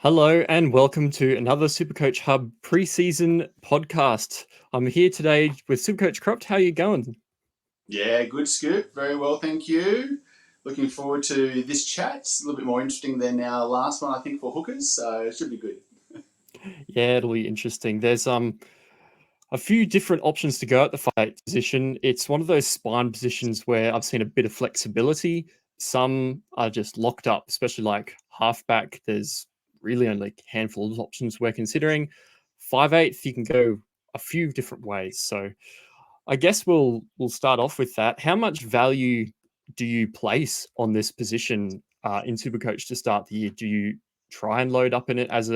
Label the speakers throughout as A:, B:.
A: Hello and welcome to another SuperCoach Hub preseason podcast. I'm here today with SuperCoach Krupt. How are you going?
B: Yeah, good, Scoop. Very well, thank you. Looking forward to this chat. It's a little bit more interesting than our last one, I think, for hookers, so it should be good.
A: Yeah, it'll be interesting. There's a few different options to go at the fight position. It's one of those spine positions where I've seen a bit of flexibility. Some are just locked up, especially like halfback. There's really only a handful of options we're considering. 5/8, you can go a few different ways. So I guess we'll start off with that. How much value do you place on this position in Supercoach to start the year? Do you try and load up in it as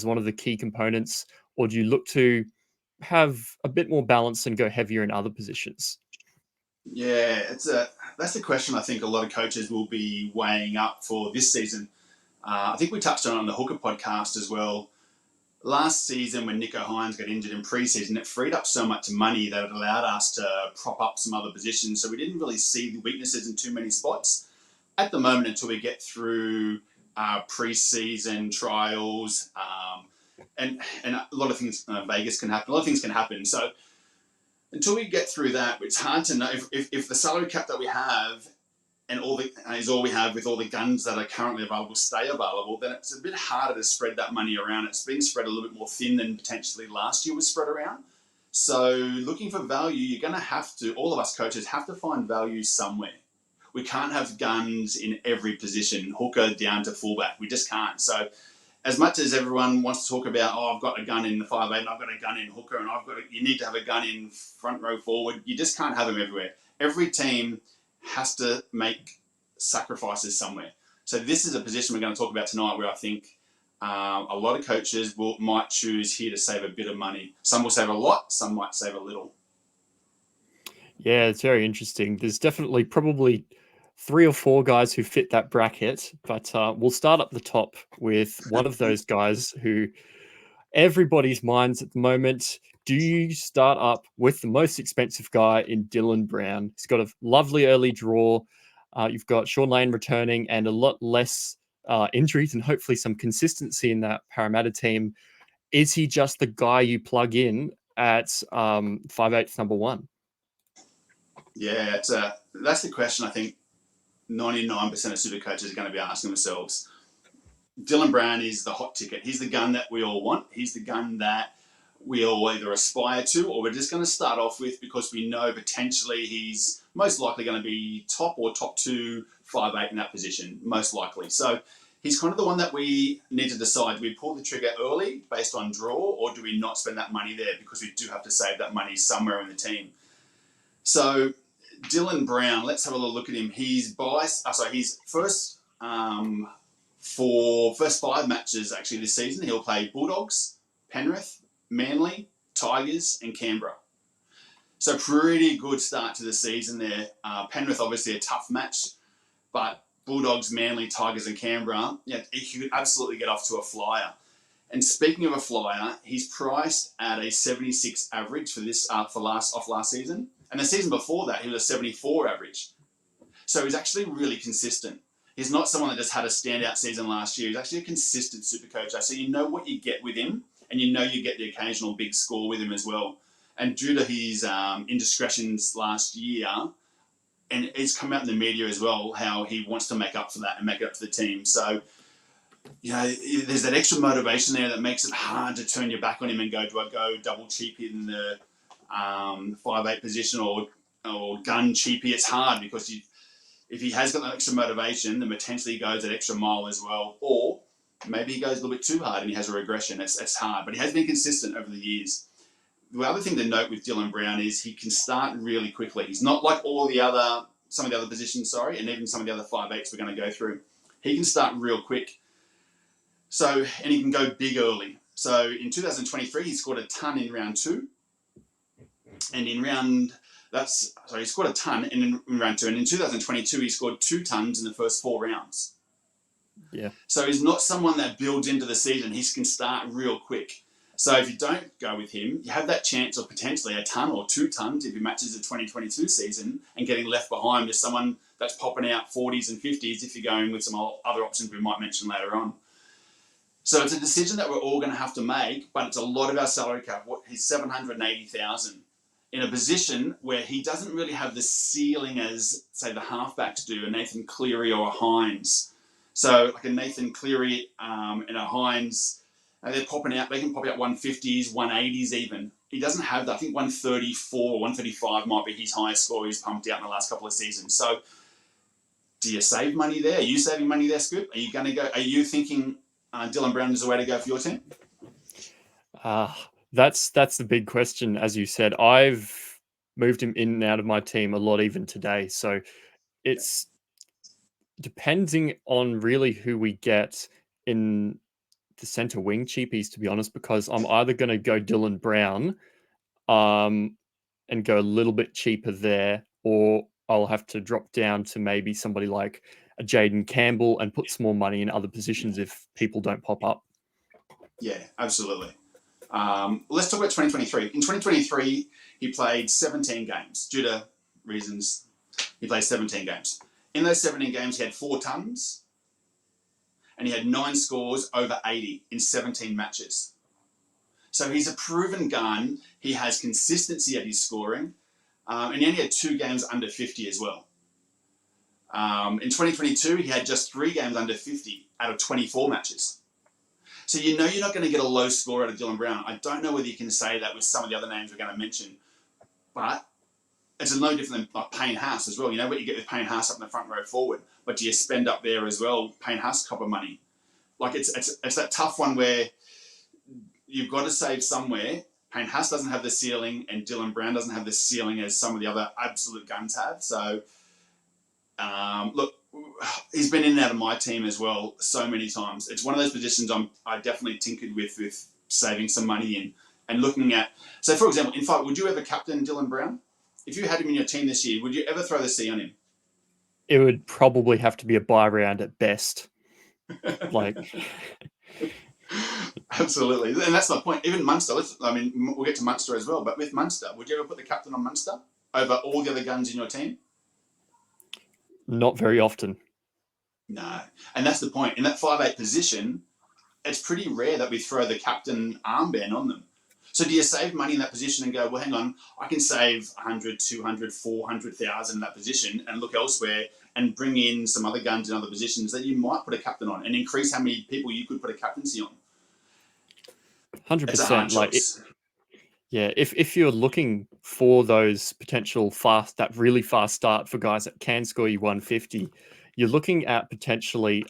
A: one of the key components, or do you look to have a bit more balance and go heavier in other positions?
B: Yeah, that's a question I think a lot of coaches will be weighing up for this season. I think we touched on the hooker podcast as well. Last season, when Nico Hines got injured in preseason, it freed up so much money that it allowed us to prop up some other positions. So we didn't really see the weaknesses in too many spots at the moment until we get through preseason trials. And a lot of things, Vegas can happen. A lot of things can happen. So until we get through that, it's hard to know if the salary cap that we have and is all we have with all the guns that are currently available stay available, then it's a bit harder to spread that money around. It's being spread a little bit more thin than potentially last year was spread around. So looking for value, you're going to have to, all of us coaches have to find value somewhere. We can't have guns in every position, hooker down to fullback. We just can't. So as much as everyone wants to talk about, I've got a gun in the 5/8 and I've got a gun in hooker and you need to have a gun in front row forward. You just can't have them everywhere. Every team has to make sacrifices somewhere. So this is a position we're going to talk about tonight where I think a lot of coaches might choose here to save a bit of money. Some will save a lot, some might save a little.
A: Yeah, it's very interesting. There's definitely probably 3 or 4 guys who fit that bracket, but we'll start up the top with one of those guys who everybody's minds at the moment. Do you start up with the most expensive guy in Dylan Brown? He's got a lovely early draw. You've got Sean Lane returning and a lot less injuries and hopefully some consistency in that Parramatta team. Is he just the guy you plug in at 5/8 number 1?
B: Yeah, that's the question I think 99% of super coaches are going to be asking themselves. Dylan Brown is the hot ticket. He's the gun that we all want. He's the gun that we all either aspire to or we're just going to start off with because we know potentially he's most likely going to be top or top 2, 5/8 in that position, most likely. So he's kind of the one that we need to decide. Do we pull the trigger early based on draw or do we not spend that money there because we do have to save that money somewhere in the team? So Dylan Brown, let's have a little look at him. He's first for first 5 matches actually this season. He'll play Bulldogs, Penrith, Manly, Tigers, and Canberra. So pretty good start to the season there. Penrith obviously a tough match, but Bulldogs, Manly, Tigers, and Canberra, yeah, he could absolutely get off to a flyer. And speaking of a flyer, he's priced at a 76 average for this last season, and the season before that he was a 74 average. So he's actually really consistent. He's not someone that just had a standout season last year. He's actually a consistent super coach. So you know what you get with him, and you know you get the occasional big score with him as well. And due to his indiscretions last year, and it's come out in the media as well, how he wants to make up for that and make it up to the team. So, you know, there's that extra motivation there that makes it hard to turn your back on him and go, do I go double cheapy in the 5/8 position or gun cheapy? It's hard because if he has got that extra motivation, then potentially he goes that extra mile as well. Or maybe he goes a little bit too hard and he has a regression. It's hard, but he has been consistent over the years. The other thing to note with Dylan Brown is he can start really quickly. He's not like some of the other positions, and even some of the other 5/8s we're going to go through. He can start real quick. So, and he can go big early. So in 2023, he scored a ton in round 2. And he scored a ton in round 2. And in 2022, he scored 2 tons in the first 4 rounds.
A: Yeah.
B: So he's not someone that builds into the season. He can start real quick. So if you don't go with him, you have that chance of potentially a ton or 2 tons if he matches the 2022 season and getting left behind with someone that's popping out 40s and 50s if you're going with some other options we might mention later on. So it's a decision that we're all going to have to make, but it's a lot of our salary cap. He's 780,000 in a position where he doesn't really have the ceiling as, say, the halfbacks do, a Nathan Cleary or a Hines. So like a Nathan Cleary and a Hines, they're popping out. They can pop out 150s, 180s even. He doesn't have that. I think 134, 135 might be his highest score he's pumped out in the last couple of seasons. So do you save money there? Are you saving money there, Scoop? Are you going to go? Are you thinking Dylan Brown is the way to go for your team?
A: That's the big question. As you said, I've moved him in and out of my team a lot even today. So it's depending on really who we get in the center wing cheapies, to be honest, because I'm either going to go Dylan Brown and go a little bit cheaper there, or I'll have to drop down to maybe somebody like a Jaden Campbell and put some more money in other positions if people don't pop up.
B: Yeah, absolutely. Let's talk about 2023. In 2023, he played 17 games. Due to reasons, he played 17 games. In those 17 games, he had 4 tons, and he had 9 scores over 80 in 17 matches. So he's a proven gun. He has consistency at his scoring, and he only had 2 games under 50 as well. In 2022, he had just 3 games under 50 out of 24 matches. So you know you're not going to get a low score out of Dylan Brown. I don't know whether you can say that with some of the other names we're going to mention, but it's no different than like Payne Haas as well. You know what you get with Payne Haas up in the front row forward, but do you spend up there as well Payne Haas copper money? Like it's that tough one where you've got to save somewhere. Payne Haas doesn't have the ceiling, and Dylan Brown doesn't have the ceiling as some of the other absolute guns have. So look, he's been in and out of my team as well so many times. It's one of those positions I definitely tinkered with saving some money in and looking at. So, for example, in fact, would you ever captain Dylan Brown? If you had him in your team this year, would you ever throw the C on him?
A: It would probably have to be a buy round at best. Like,
B: absolutely, and that's my point. Even Munster. We'll get to Munster as well. But with Munster, would you ever put the captain on Munster over all the other guns in your team?
A: Not very often.
B: No, and that's the point. In that 5'8" position, it's pretty rare that we throw the captain armband on them. So do you save money in that position and go, well, hang on, I can save 100, 200, 400,000 in that position and look elsewhere and bring in some other guns in other positions that you might put a captain on and increase how many people you could put a captaincy on?
A: 100%. Like, if you're looking for those potential that really fast start for guys that can score you 150, you're looking at potentially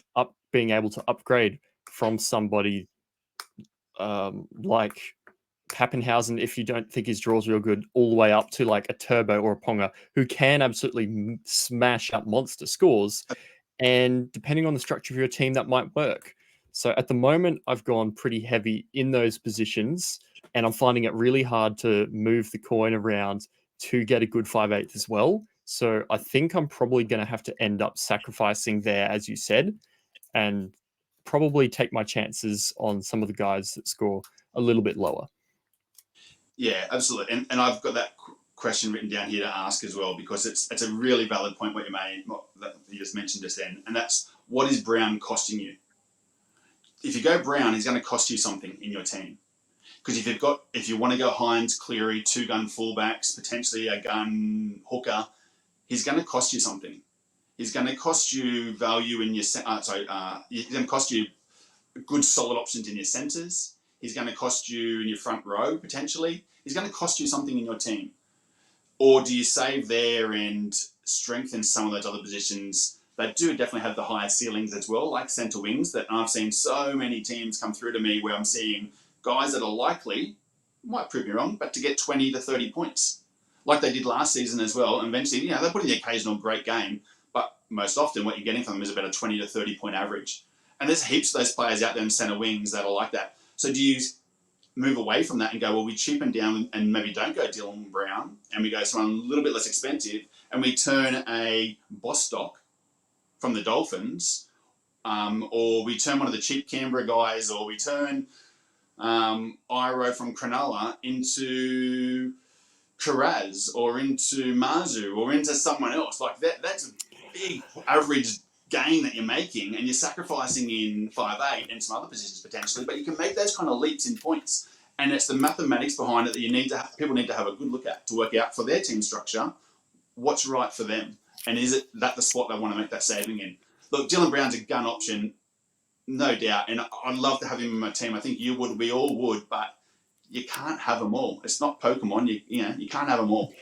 A: being able to upgrade from somebody like Pappenhausen, if you don't think his draw's real good, all the way up to like a Turbo or a Ponga who can absolutely smash up monster scores. And depending on the structure of your team, that might work. So at the moment, I've gone pretty heavy in those positions, and I'm finding it really hard to move the coin around to get a good 5/8 as well. So I think I'm probably going to have to end up sacrificing there, as you said, and probably take my chances on some of the guys that score a little bit lower.
B: Yeah, absolutely. And I've got that question written down here to ask as well, because it's a really valid point what you made, that you just mentioned just then, and that's, what is Brown costing you? If you go Brown, he's going to cost you something in your team. Because if you want to go Hines, Cleary, 2-gun fullbacks, potentially a gun hooker, he's going to cost you something. He's going to cost you value in your he's going to cost you good solid options in your centres. He's going to cost you in your front row potentially. He's going to cost you something in your team. Or do you save there and strengthen some of those other positions that do definitely have the higher ceilings as well, like centre wings, that I've seen so many teams come through to me where I'm seeing guys that are likely, might prove me wrong, but to get 20 to 30 points, like they did last season as well. And eventually, they put in the occasional great game, but most often what you're getting from them is about a 20 to 30 point average. And there's heaps of those players out there in centre wings that are like that. So do you move away from that and go, well, we cheapen down and maybe don't go Dylan Brown and we go someone a little bit less expensive and we turn a Bostock from the Dolphins, or we turn one of the cheap Canberra guys, or we turn Iro from Cronulla into Karaz or into Mazu or into someone else? Like that's a big average gain that you're making, and you're sacrificing in 5'8" and some other positions potentially, but you can make those kind of leaps in points. And it's the mathematics behind it that people need to have a good look at to work out for their team structure what's right for them, and is it that the spot they want to make that saving in. Look, Dylan Brown's a gun option, no doubt, and I'd love to have him in my team. I think you would, we all would, but you can't have them all. It's not Pokemon. You can't have them all.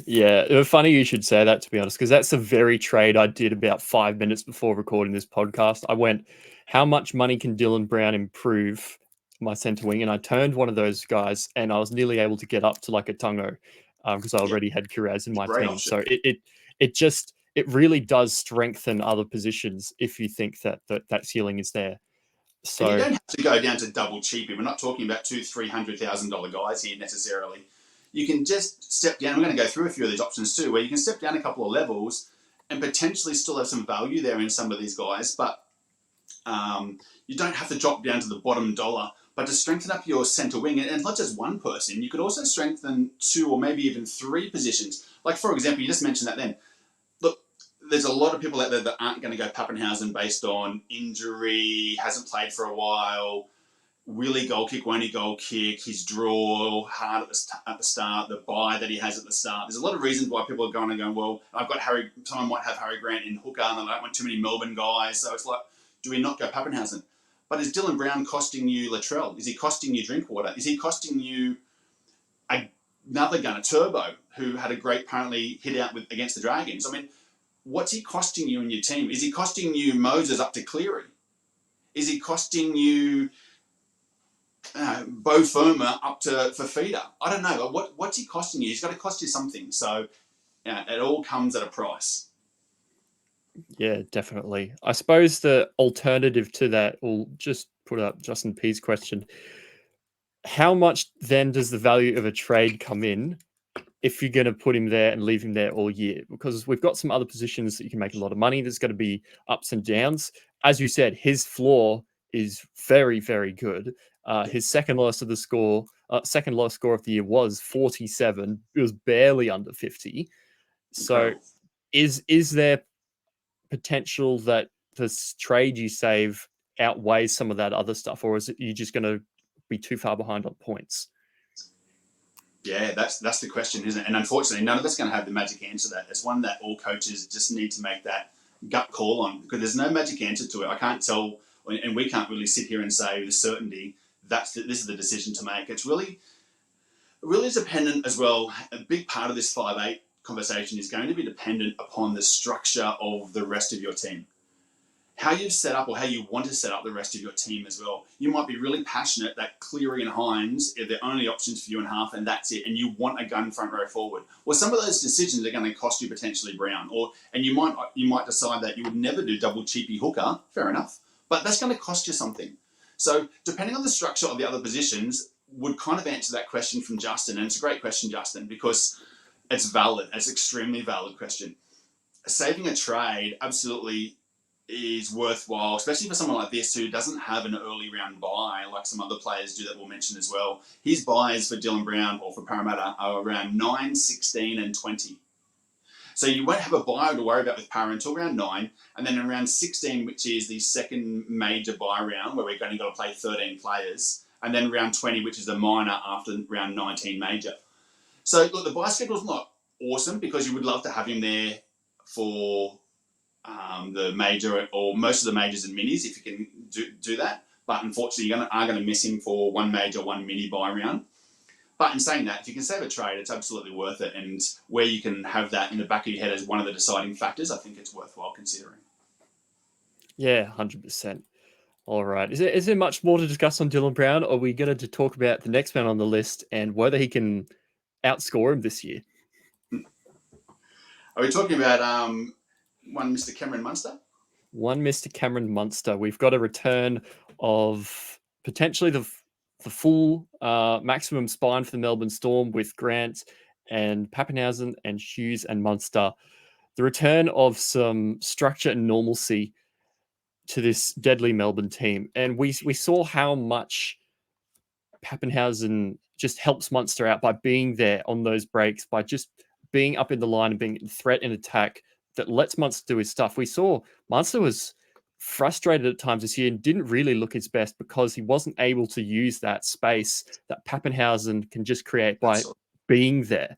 A: Yeah, funny you should say that, to be honest, because that's a very trade I did about 5 minutes before recording this podcast. I went, how much money can Dylan Brown improve my centre wing? And I turned one of those guys, and I was nearly able to get up to like a Tungo because I already had Kiraz in my
B: Great
A: team.
B: option.
A: So it really does strengthen other positions if you think that ceiling is there. So
B: and you don't have to go down to double cheapy. We're not talking about $200,000-$300,000 guys here necessarily. You can just step down. We're going to go through a few of these options too, where you can step down a couple of levels and potentially still have some value there in some of these guys, but you don't have to drop down to the bottom dollar. But to strengthen up your centre wing, and not just one person, you could also strengthen 2 or maybe even 3 positions. Like, for example, you just mentioned that then. Look, there's a lot of people out there that aren't going to go Pappenhausen based on injury, hasn't played for a while, really goal kick, won't he goal kick, his draw hard at the start, the bye that he has at the start. There's a lot of reasons why people are going, well, I've got someone might have Harry Grant in hooker, and I don't want too many Melbourne guys. So it's like, do we not go Pappenhausen? But is Dylan Brown costing you Latrell? Is he costing you Drinkwater? Is he costing you another gunner, Turbo, who had a great apparently hit out against the Dragons? I mean, what's he costing you in your team? Is he costing you Moses up to Cleary? Is he costing you Bo Firma up to Fafita? I don't know. What's he costing you? He's got to cost you something. So it all comes at a price.
A: yeah, definitely. I suppose the alternative to that, will just put up Justin P's question. How much then does the value of a trade come in if you're going to put him there and leave him there all year? Because we've got some other positions that you can make a lot of money. There's going to be ups and downs. As you said, his floor is very, very good. His second lowest score of the year was 47. It was barely under 50. So
B: Incredible.
A: is there potential that this trade you save outweighs some of that other stuff, or is it you just going to be too far behind on points?
B: Yeah, that's the question, isn't it? And unfortunately, none of us are going to have the magic answer to that. It's one that all coaches just need to make that gut call on, because there's no magic answer to it. I can't tell, and we can't really sit here and say with certainty this is the decision to make. It's really dependent as well. A big part of this 5'8" conversation is going to be dependent upon the structure of the rest of your team. How you've set up, or how you want to set up the rest of your team as well. You might be really passionate that Cleary and Hines are the only options for you in half, and that's it, and you want a gun front row forward. Well, some of those decisions are going to cost you potentially Brown, and you might decide that you would never do double cheapy hooker. Fair enough, but that's going to cost you something. So depending on the structure of the other positions, would kind of answer that question from Justin, and it's a great question, Justin, because it's valid. It's an extremely valid question. Saving a trade absolutely is worthwhile, especially for someone like this who doesn't have an early round buy like some other players do that we'll mention as well. His buys for Dylan Brown or for Parramatta are around 9, 16 and 20. So you won't have a buy to worry about with Parra until round 9, and then in round 16, which is the second major buy round where we're going to play 13 players, and then round 20, which is the minor after round 19 major. So look, the buy schedule's not awesome because you would love to have him there for the major or most of the majors and minis if you can do that. But unfortunately, you are going to miss him for one major, one mini buy round. But in saying that, if you can save a trade, it's absolutely worth it. And where you can have that in the back of your head as one of the deciding factors, I think it's worthwhile considering.
A: Yeah, 100%. All right. Is there much more to discuss on Dylan Brown, or are we going to talk about the next man on the list and whether he can outscore him this year?
B: Are we talking about one Mr. Cameron Munster?
A: One Mr. Cameron Munster. We've got a return of potentially the full maximum spine for the Melbourne Storm with Grant and Pappenhausen and Hughes and Munster. The return of some structure and normalcy to this deadly Melbourne team. And we saw how much Pappenhausen just helps Munster out by being there on those breaks, by just being up in the line and being threat and attack that lets Munster do his stuff. We saw Munster was frustrated at times this year and didn't really look his best because he wasn't able to use that space that Pappenhausen can just create by being there.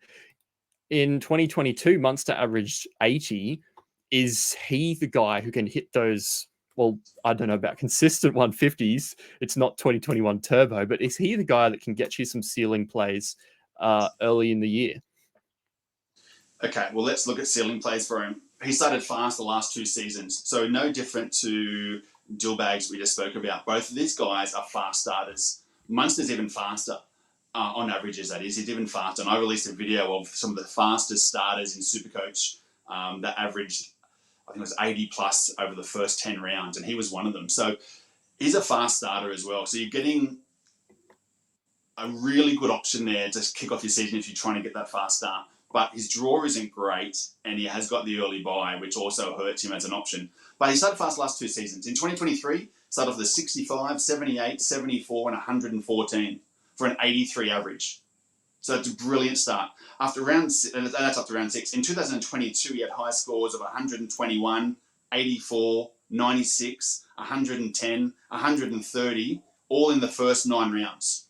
A: In 2022, Munster averaged 80. Is he the guy who can hit those? Well, I don't know about consistent 150s. It's not 2021 turbo, but is he the guy that can get you some ceiling plays early in the year?
B: Okay, well, let's look at ceiling plays for him. He started fast the last 2 seasons, so no different to Dillbags we just spoke about. Both of these guys are fast starters. Munster's even faster, on averages, that is. He's even faster. And I released a video of some of the fastest starters in SuperCoach that averaged, I think it was 80 plus over the first 10 rounds, and he was one of them. So he's a fast starter as well. So you're getting a really good option there to kick off your season if you're trying to get that fast start. But his draw isn't great, and he has got the early bye, which also hurts him as an option. But he started fast the last 2 seasons. In 2023, started off the 65, 78, 74, and 114 for an 83 average. So it's a brilliant start. After round, and that's up to round 6. In 2022, he had high scores of 121, 84, 96, 110, 130, all in the first 9 rounds.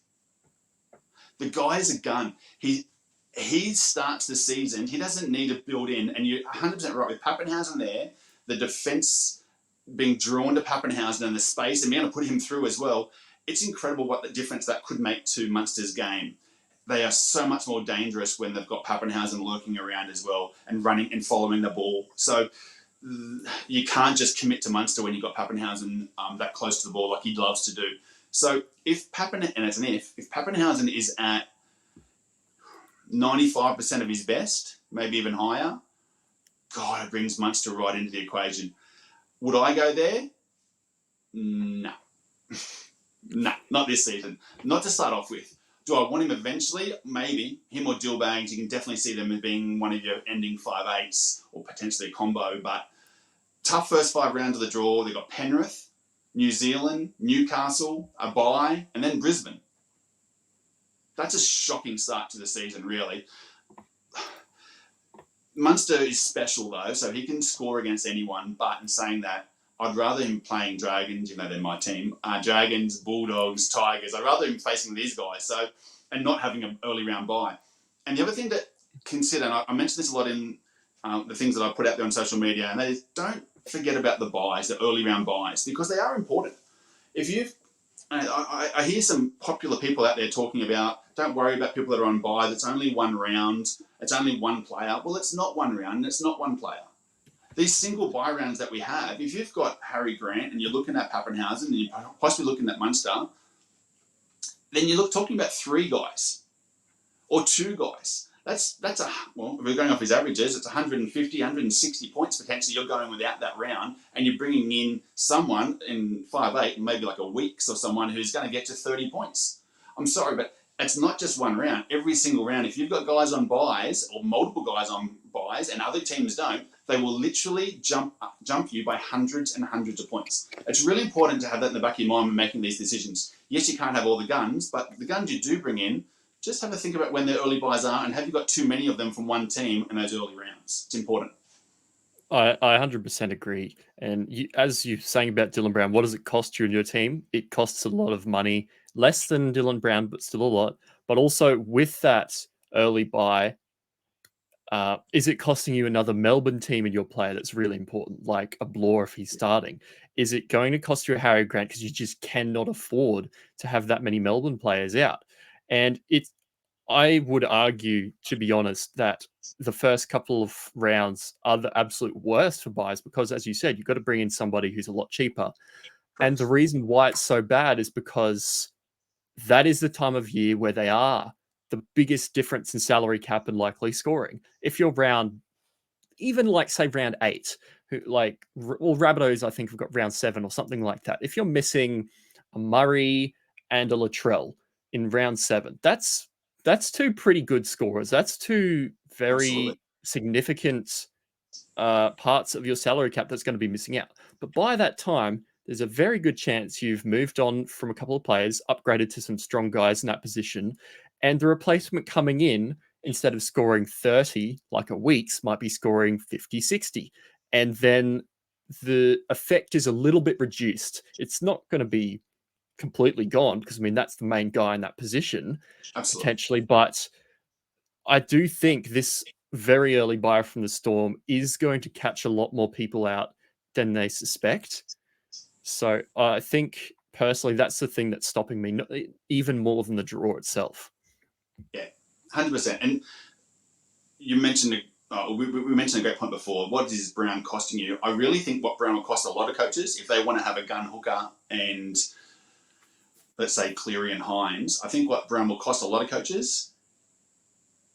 B: The guy's a gun. He starts the season, he doesn't need to build in, and you're 100% right with Pappenhausen there, the defence being drawn to Pappenhausen and the space, and being able to put him through as well. It's incredible what the difference that could make to Munster's game. They are so much more dangerous when they've got Pappenhausen lurking around as well and running and following the ball. So you can't just commit to Munster when you've got Pappenhausen that close to the ball like he loves to do. So if Pappenhausen is at 95% of his best, maybe even higher, God, it brings Munster right into the equation. Would I go there? No. No, not this season. Not to start off with. Do I want him eventually? Maybe. Him or Dillbags, you can definitely see them as being one of your ending 5/8s or potentially a combo. But tough first 5 rounds of the draw. They've got Penrith, New Zealand, Newcastle, a bye, and then Brisbane. That's a shocking start to the season, really. Munster is special, though, so he can score against anyone. But in saying that, I'd rather him playing Dragons, they're my team. Dragons, Bulldogs, Tigers. I'd rather him facing these guys, and not having an early round bye. And the other thing to consider, and I mentioned this a lot in the things that I put out there on social media, and that is don't forget about the buys, the early round buys, because they are important. If you've I hear some popular people out there talking about, don't worry about people that are on bye, it's only 1 round, it's only 1 player. Well, it's not 1 round, and it's not 1 player. These single bye rounds that we have, if you've got Harry Grant and you're looking at Pappenhausen and you're possibly looking at Munster, then you're talking about 3 guys or 2 guys. That's if we're going off his averages, it's 150, 160 points potentially you're going without that round, and you're bringing in someone in 5/8, maybe like a Weeks or someone who's going to get to 30 points. I'm sorry, but it's not just 1 round. Every single round, if you've got guys on buys or multiple guys on buys and other teams don't, they will literally jump you by hundreds and hundreds of points. It's really important to have that in the back of your mind when making these decisions. Yes, you can't have all the guns, but the guns you do bring in, just have a think about when their early buys are, and have you got too many of them from one team in those early rounds? It's important.
A: I 100% agree. And as you're saying about Dylan Brown, what does it cost you and your team? It costs a lot of money, less than Dylan Brown, but still a lot. But also with that early buy, is it costing you another Melbourne team in your player that's really important, like a Bloor if he's starting? Is it going to cost you a Harry Grant because you just cannot afford to have that many Melbourne players out? And I would argue, to be honest, that the first couple of rounds are the absolute worst for buys because, as you said, you've got to bring in somebody who's a lot cheaper. And the reason why it's so bad is because that is the time of year where they are the biggest difference in salary cap and likely scoring. If you're even like say round 8, Rabbitohs, I think have got round 7 or something like that. If you're missing a Murray and a Latrell in round 7, that's 2 pretty good scorers. That's 2 very significant parts of your salary cap that's going to be missing out. But by that time, there's a very good chance you've moved on from a couple of players, upgraded to some strong guys in that position, and the replacement coming in instead of scoring 30 like a Weeks, might be scoring 50, 60. And then the effect is a little bit reduced. It's not going to be completely gone because, I mean, that's the main guy in that position
B: Absolutely.
A: potentially. But I do think this very early buy from the Storm is going to catch a lot more people out than they suspect. So I think personally that's the thing that's stopping me, even more than the draw itself.
B: Yeah, 100%. And you mentioned we mentioned a great point before. What is Brown costing you? I really think what Brown will cost a lot of coaches if they want to have a gun hooker and, let's say, Cleary and Hines. I think what Brown will cost a lot of coaches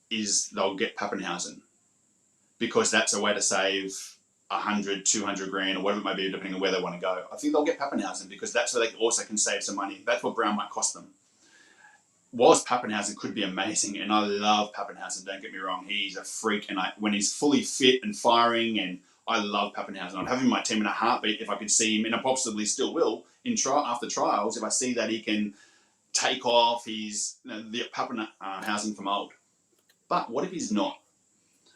B: is they'll get Pappenhausen, because that's a way to save 100, 200 grand or whatever it may be, depending on where they want to go. I think they'll get Pappenhausen because that's where they also can save some money. That's what Brown might cost them. Whilst Pappenhausen could be amazing, and I love Pappenhausen, don't get me wrong, he's a freak, and when he's fully fit and firing, and I love Pappenhausen. I'd have him in my team in a heartbeat if I could see him, and I possibly still will in after trials if I see that he can take off. He's the Pappenhausen from old. But what if he's not?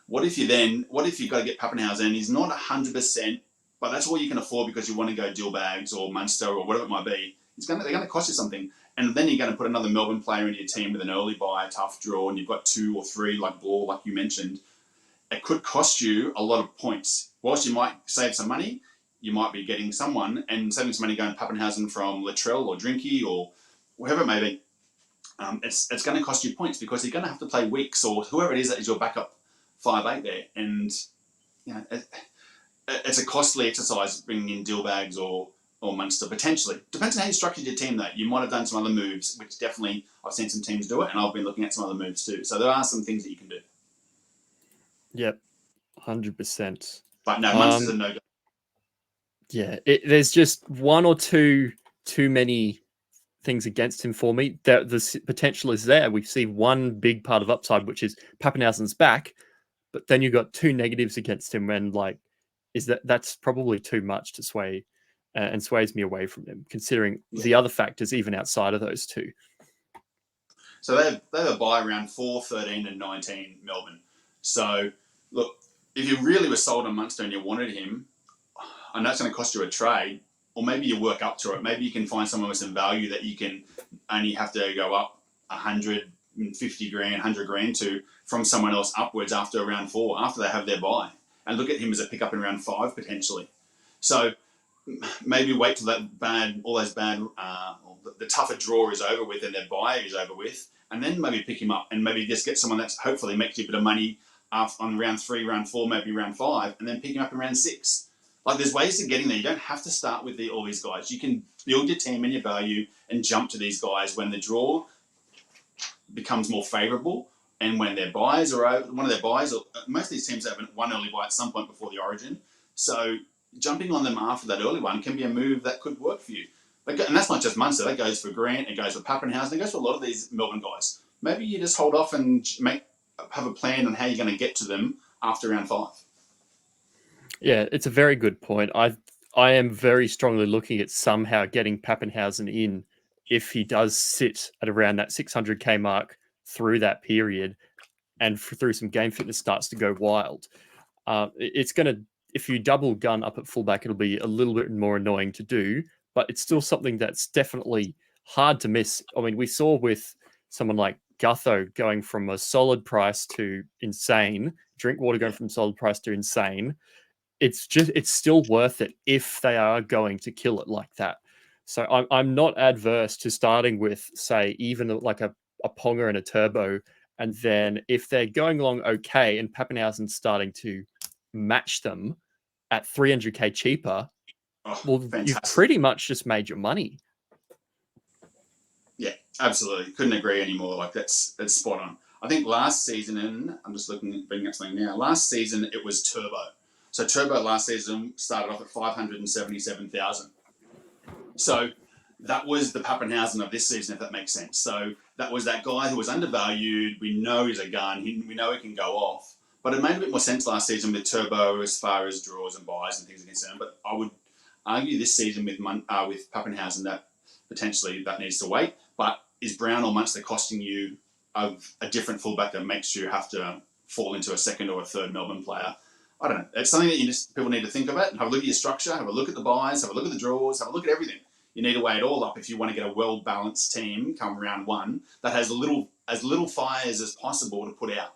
B: What if you've got to get Pappenhausen and he's not 100%, but that's all you can afford because you want to go Dillbags or Munster or whatever it might be? They're going to cost you something. And then you're going to put another Melbourne player into your team with an early buy, a tough draw, and you've got 2 or 3 like Ball, like you mentioned. It could cost you a lot of points. Whilst you might save some money, you might be getting someone and saving some money going Pappenhausen from Latrell or Drinky or whoever it may be. It's going to cost you points because you're going to have to play Weeks or whoever it is that is your backup 5'8" there. And it's a costly exercise bringing in Dillbags or Munster, potentially. Depends on how you structured your team, though. You might have done some other moves, which definitely I've seen some teams do it, and I've been looking at some other moves too. So there are some things that you can do.
A: Yep, 100%.
B: But no, Munster's a no-go.
A: Yeah, there's just one or two too many things against him for me. The potential is there. We see one big part of upside, which is Pappenhausen's back, but then you've got 2 negatives against him, and that's probably too much to sway and sways me away from him, considering the other factors even outside of those 2.
B: So they have a buy around 4, 13 and 19 Melbourne. So look, if you really were sold on Munster and you wanted him, I know it's going to cost you a trade, or maybe you work up to it. Maybe you can find someone with some value that you can only have to go up 150 grand, 100 grand to from someone else upwards after round 4, after they have their buy, and look at him as a pickup in round 5 potentially. So maybe wait till the tougher draw is over with and their buy is over with, and then maybe pick him up and maybe just get someone that's hopefully makes you a bit of money on round 3, round 4, maybe round 5, and then pick him up in round 6. Like, there's ways to getting there. You don't have to start with all these guys. You can build your team and your value and jump to these guys when the draw becomes more favourable and when their buys are over. One of their buys, most of these teams have one early buy at some point before the Origin. So jumping on them after that early one can be a move that could work for you. And that's not just Munster. That goes for Grant. It goes for Pappenhausen. It goes for a lot of these Melbourne guys. Maybe you just hold off and have a plan on how you're going to get to them after round 5.
A: Yeah, it's a very good point. I am very strongly looking at somehow getting Pappenhausen in if he does sit at around that 600k mark through that period, and through some game fitness starts to go wild. It's going to, if you double gun up at fullback, it'll be a little bit more annoying to do, but it's still something that's definitely hard to miss. I mean, we saw with someone like Gutho going from a solid price to insane, Drinkwater going from solid price to insane. It's still worth it if they are going to kill it like that. So I'm not adverse to starting with, say, even like a Ponga and a Turbo, and then if they're going along okay and Pappenhausen's starting to match them at 300k cheaper, well,
B: fantastic.
A: you've pretty much just made your money.
B: Yeah, absolutely. Couldn't agree anymore. Like, that's spot on. I think last season, and I'm just bringing up something now. Last season it was Turbo. So Turbo last season started off at 577,000. So that was the Pappenhausen of this season, if that makes sense. So that was that guy who was undervalued. We know he's a gun. We know he can go off. But it made a bit more sense last season with Turbo as far as draws and buys and things are concerned. But I would argue this season with Pappenhausen that potentially that needs to wait. But is Brown or Munster costing you of a different fullback that makes you have to fall into a second or a third Melbourne player. I don't know. It's something that people need to think about. Have a look at your structure, have a look at the buys, have a look at the draws, have a look at everything. You need to weigh it all up if you want to get a well-balanced team come round one that has as little fires as possible to put out.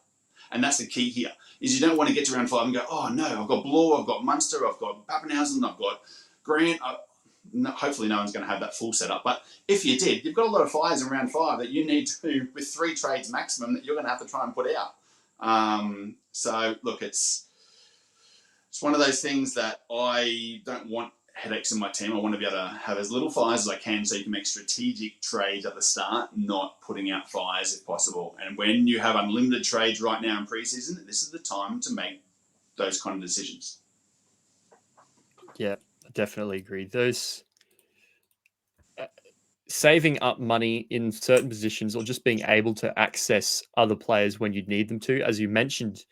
B: And that's the key here, is you don't want to get to round 5 and go, oh no, I've got Bloor, I've got Munster, I've got Pappenhausen, I've got Grant. Hopefully no one's going to have that full setup. But if you did, you've got a lot of fires in round 5 that you need to, with 3 trades maximum, that you're going to have to try and put out. So look, it's one of those things that I don't want headaches in my team. I want to be able to have as little fires as I can so you can make strategic trades at the start, not putting out fires if possible. And when you have unlimited trades right now in preseason, this is the time to make those kind of decisions.
A: Yeah, I definitely agree. Those saving up money in certain positions or just being able to access other players when you need them to, as you mentioned,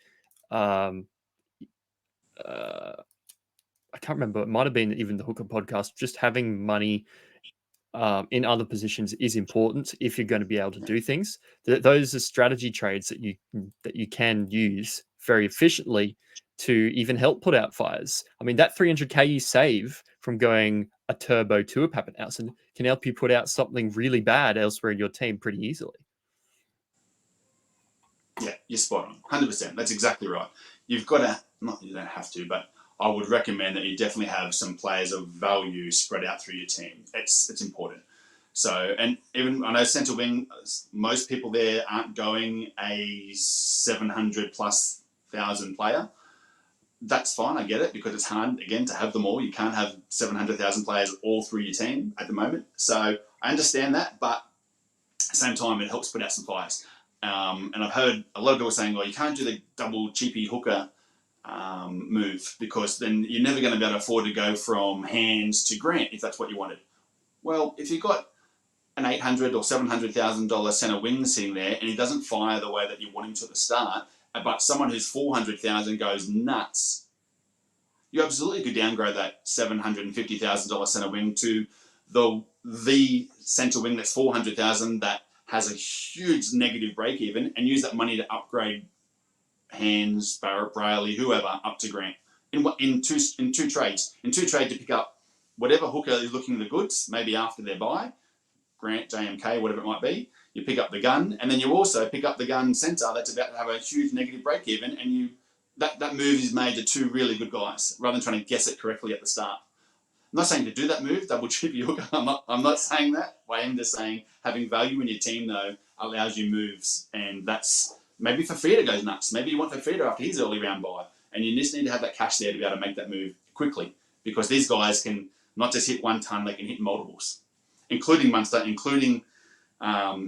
A: I can't remember. It might have been even the Hooker podcast. Just having money in other positions is important if you're going to be able to do things. Those are strategy trades that you can use very efficiently to even help put out fires. I mean, that 300k you save from going a turbo to a Pappenhausen can help you put out something really bad elsewhere in your team pretty easily.
B: Yeah, you're spot on. 100%. That's exactly right. You've got to, not you don't have to, but I would recommend that you definitely have some players of value spread out through your team. It's important. So, and even I know centre wing, most people there aren't going a 700 plus thousand player. That's fine, I get it, because it's hard, again, to have them all. You can't have 700,000 players all through your team at the moment. So I understand that, but at the same time, it helps put out some fires. And I've heard a lot of people saying, well, you can't do the double cheapy hooker move because then you're never going to be able to afford to go from Hands to Grant if that's what you wanted. Well, if you've got an $800,000 or $700,000 centre wing sitting there and he doesn't fire the way that you want him to at the start, but someone who's $400,000 goes nuts, you absolutely could downgrade that $750,000 centre wing to the centre wing that's $400,000 that has a huge negative break even and use that money to upgrade Hands, Barrett, Brayley, whoever up to Grant in two trades. In two trades to pick up whatever hooker is looking the goods, maybe after their buy, Grant, JMK, whatever it might be. You pick up the gun, and then you also pick up the gun centre that's about to have a huge negative break even, and that move is made to 2 really good guys rather than trying to guess it correctly at the start. I'm not saying to do that move, double cheapy hooker. I'm not saying that. I am just saying having value in your team though allows you moves, and that's maybe Fafita goes nuts. Maybe you want Fafita after his early round buy, and you just need to have that cash there to be able to make that move quickly because these guys can not just hit 1 ton, they can hit multiples, including Munster, including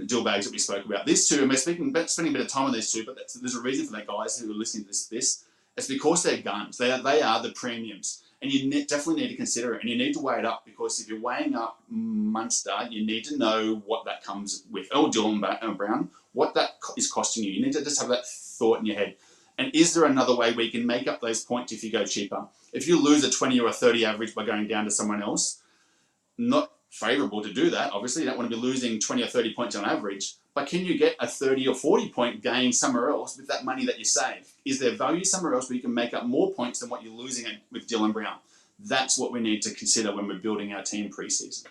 B: dual bags that we spoke about. These two, and we're spending a bit of time on these two, but there's a reason for that, guys who are listening to this. It's because they're guns. They are the premiums. And you definitely need to consider it, and you need to weigh it up because if you're weighing up Munster, you need to know what that comes with. Oh, Dylan Brown, what that is costing you. You need to just have that thought in your head. And is there another way we can make up those points if you go cheaper? If you lose a 20 or a 30 average by going down to someone else, not favourable to do that. Obviously, you don't want to be losing 20 or 30 points on average. But can you get a 30 or 40 point gain somewhere else with that money that you save? Is there value somewhere else where you can make up more points than what you're losing with Dylan Brown? That's what we need to consider when we're building our team pre-season.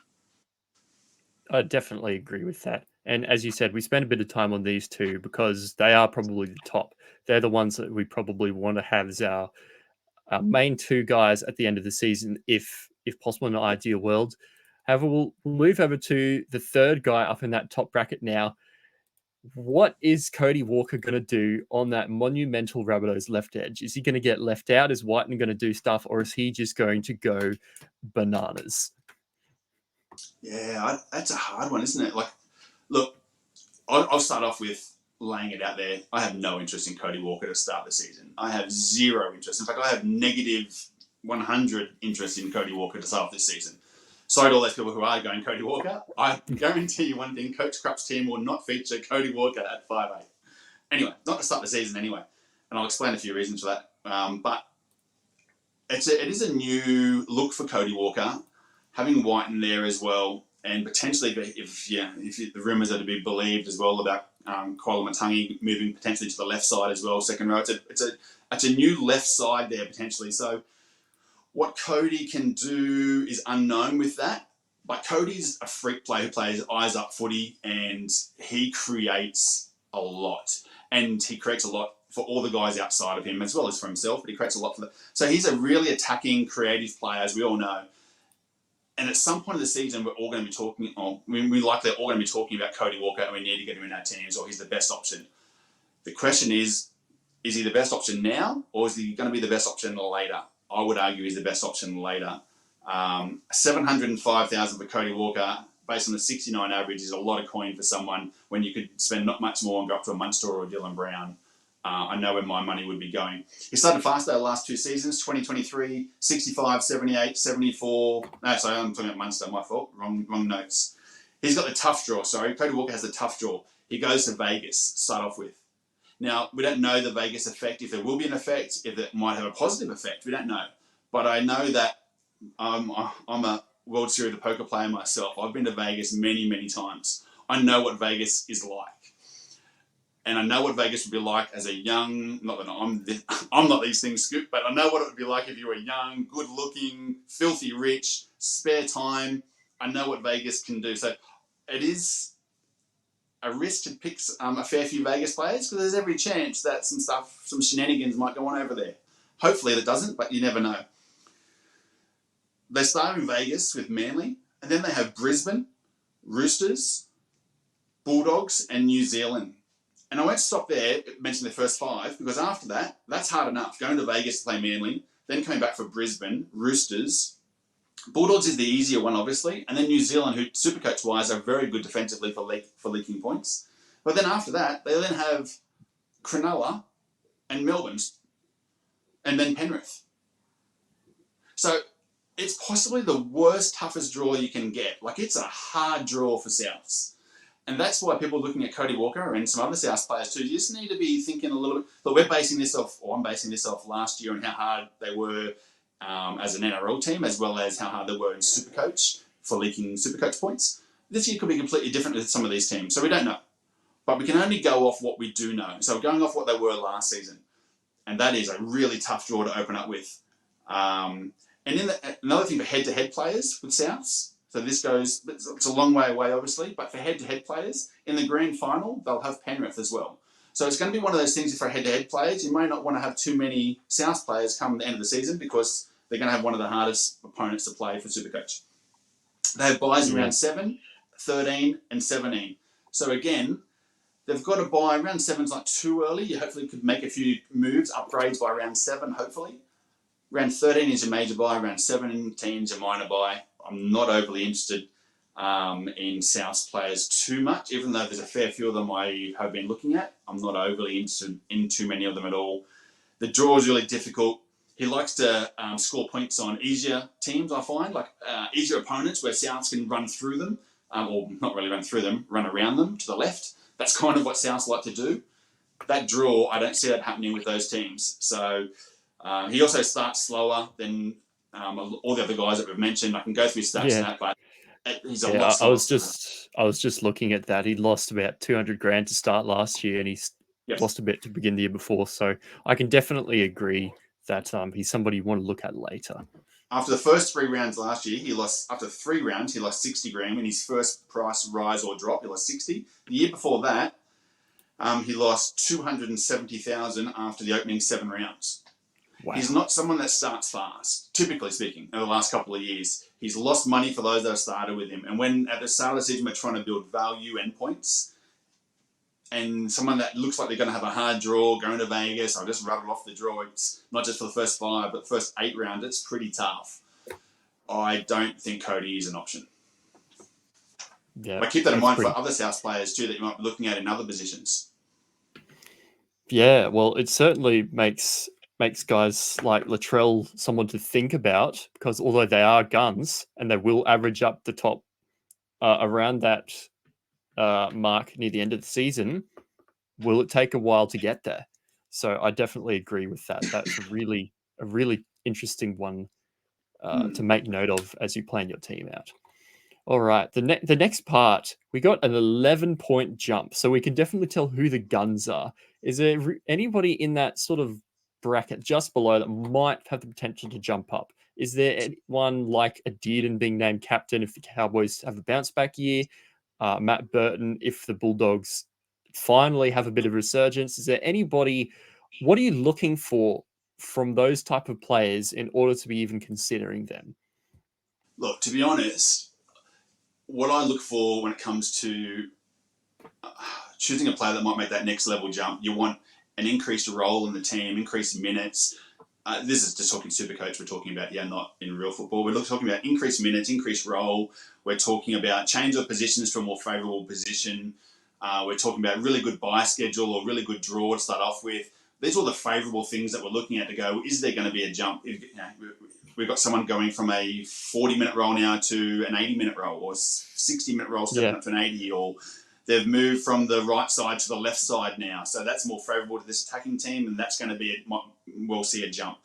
A: I definitely agree with that. And as you said, we spend a bit of time on these two because they are probably the top. They're the ones that we probably want to have as our main 2 guys at the end of the season, if possible in an ideal world. However, we'll move over to the 3rd guy up in that top bracket now. What is Cody Walker going to do on that monumental Rabbitohs left edge? Is he going to get left out? Is Whiten going to do stuff? Or is he just going to go bananas?
B: Yeah, that's a hard one, isn't it? Like, look, I'll start off with laying it out there. I have no interest in Cody Walker to start the season. I have 0 interest. In fact, I have negative 100 interest in Cody Walker to start off this season. Sorry to all those people who are going Cody Walker. I guarantee you one thing, Coach Krupt's team will not feature Cody Walker at 5'8". Anyway, not to start the season anyway. And I'll explain a few reasons for that. But it is a new look for Cody Walker, having Whiten there as well, and potentially if the rumours are to be believed as well about Matangi moving potentially to the left side as well, second row. It's a new left side there potentially. So what Cody can do is unknown with that. But Cody's a freak player who plays eyes up footy, and he creates a lot. And he creates a lot for all the guys outside of him, as well as for himself, but he creates a lot for them. So he's a really attacking, creative player, as we all know. And at some point of the season, we're all going to be talking, or we likely all going to be talking about Cody Walker, and we need to get him in our teams, or he's the best option. The question is he the best option now, or is he going to be the best option later? I would argue he's the best option later. 705,000 for Cody Walker, based on the 69 average, is a lot of coin for someone when you could spend not much more and go up to a Munster or a Dylan Brown. I know where my money would be going. He started fast though the last two seasons, 2023, 65, 78, 74. No, sorry, I'm talking about Munster, my fault. Wrong notes. He's got the tough draw, sorry. Cody Walker has the tough draw. He goes to Vegas, start off with. Now, we don't know the Vegas effect, if there will be an effect, if it might have a positive effect. We don't know. But I know that I'm a World Series of Poker player myself. I've been to Vegas many, many times. I know what Vegas is like. And I know what Vegas would be like as a young, not that I'm not these things, Scoop, but I know what it would be like if you were young, good-looking, filthy rich, spare time. I know what Vegas can do. So it is a risk to pick a fair few Vegas players, because there's every chance that some shenanigans might go on over there. Hopefully it doesn't, but you never know. They start in Vegas with Manly, and then they have Brisbane, Roosters, Bulldogs, and New Zealand. And I won't stop there, mention the first five, because after that, that's hard enough. Going to Vegas to play Manly, then coming back for Brisbane, Roosters. Bulldogs is the easier one, obviously, and then New Zealand, who Supercoach-wise are very good defensively for leaking points. But then after that, they then have Cronulla and Melbourne, and then Penrith. So it's possibly the worst, toughest draw you can get. Like, it's a hard draw for Souths. And that's why people looking at Cody Walker and some other South players too, you just need to be thinking a little bit. But we're basing this off, or I'm basing this off last year and how hard they were as an NRL team, as well as how hard they were in Supercoach for leaking Supercoach points. This year could be completely different with some of these teams, so we don't know. But we can only go off what we do know. So we're going off what they were last season. And that is a really tough draw to open up with. And another thing for head-to-head players with Souths, so this goes, it's a long way away obviously, but for head-to-head players, in the grand final, they'll have Penrith as well. So it's going to be one of those things for head-to-head players. You may not want to have too many South players come the end of the season, because they're going to have one of the hardest opponents to play for Supercoach. They have buys around 7, 13 and 17. So again, they've got to buy. Round 7's not too early. You hopefully could make a few moves, upgrades by round 7, hopefully. Round 13 is your major buy. Round 17 is your minor buy. I'm not overly interested in South players too much, even though there's a fair few of them I have been looking at. I'm not overly interested in too many of them at all. The draw is really difficult. He likes to score points on easier teams, I find, like easier opponents where Souths can run through them, or not really run through them, run around them to the left. That's kind of what Souths like to do. That draw, I don't see that happening with those teams. So he also starts slower than all the other guys that we've mentioned. I can go through stats and that, but he's a lot slower.
A: I was just looking at that. He lost about 200 grand to start last year, and he's lost a bit to begin the year before. So I can definitely agree that he's somebody you want to look at later.
B: After the first 3 rounds last year, after 3 rounds, he lost 60 grand in his first price rise or drop. He lost 60. The year before that, he lost 270,000 after the opening 7 rounds. Wow. He's not someone that starts fast, typically speaking, over the last couple of years. He's lost money for those that have started with him. And when at the start of the season we're trying to build value and points, and someone that looks like they're going to have a hard draw, going to Vegas, I'll just rattle off the draw. It's not just for the first 5, but the first 8 rounds, it's pretty tough. I don't think Cody is an option. Yeah, but keep that in mind for other South players too that you might be looking at in other positions.
A: Yeah, well, it certainly makes guys like Latrell someone to think about, because although they are guns and they will average up the top around that mark near the end of the season, will it take a while to get there? So I definitely agree with that. That's a really interesting one to make note of as you plan your team out. All right. The next part, we got an 11-point jump, so we can definitely tell who the guns are. Is there anybody in that sort of bracket just below that might have the potential to jump up? Is there anyone like a Dearden being named captain if the Cowboys have a bounce back year? Matt Burton if the Bulldogs finally have a bit of resurgence? Is there anybody? What are you looking for from those type of players in order to be even considering them?
B: Look, to be honest, what I look for when it comes to choosing a player that might make that next level jump, you want an increased role in the team, increased minutes. This is just talking SuperCoach we're talking about here, not in real football. We're talking about increased minutes, increased role. We're talking about change of positions to a more favourable position. We're talking about really good buy schedule or really good draw to start off with. These are all the favourable things that we're looking at to go, is there going to be a jump? We've got someone going from a 40-minute role now to an 80-minute role, or 60-minute role stepping up to an 80, or they've moved from the right side to the left side now. So that's more favourable to this attacking team, and that's going to be, we'll see a jump.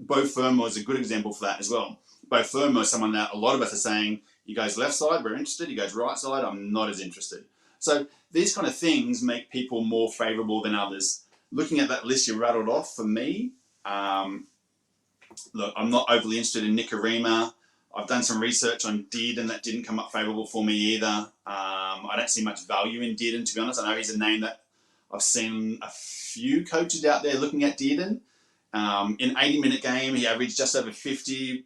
B: Bo Firmo is a good example for that as well. Bo Firmo is someone that a lot of us are saying, he goes left side, we're interested. He goes right side, I'm not as interested. So these kind of things make people more favourable than others. Looking at that list you rattled off, for me, look, I'm not overly interested in Nicarima. I've done some research on Dearden that didn't come up favourable for me either. I don't see much value in Dearden, to be honest. I know he's a name that I've seen a few coaches out there looking at Dearden. In 80-minute game, he averaged just over 50,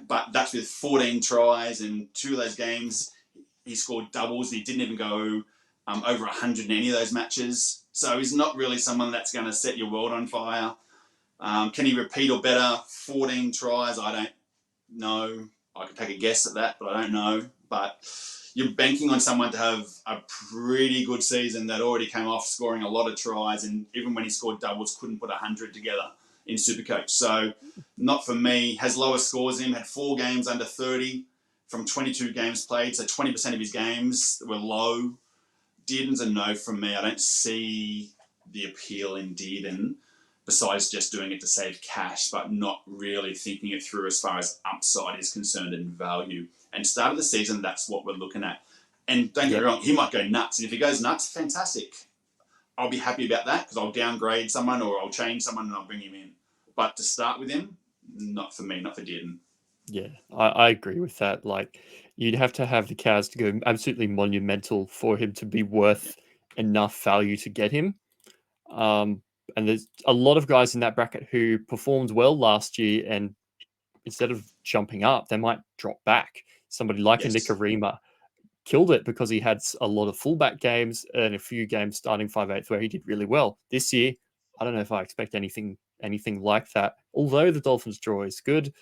B: but that's with 14 tries. In 2 of those games, he scored doubles. He didn't even go over 100 in any of those matches. So he's not really someone that's going to set your world on fire. Can he repeat or better 14 tries? I don't know. I could take a guess at that, but I don't know. But you're banking on someone to have a pretty good season that already came off scoring a lot of tries, and even when he scored doubles, couldn't put 100 together in SuperCoach. So not for me. Has lower scores in him, had 4 games under 30 from 22 games played, so 20% of his games were low. Dearden's a no from me. I don't see the appeal in Dearden, besides just doing it to save cash, but not really thinking it through as far as upside is concerned and value. And start of the season, that's what we're looking at. And don't get me wrong, he might go nuts. And if he goes nuts, fantastic. I'll be happy about that because I'll downgrade someone or I'll change someone and I'll bring him in. But to start with him, not for me, not for Dearden.
A: Yeah, I agree with that. Like, you'd have to have the Cows to go absolutely monumental for him to be worth enough value to get him. And there's a lot of guys in that bracket who performed well last year, and instead of jumping up, they might drop back. Somebody like a Nicarima killed it because he had a lot of fullback games and a few games starting 5/8 where he did really well. This year, I don't know if I expect anything like that. Although the Dolphins' draw is good,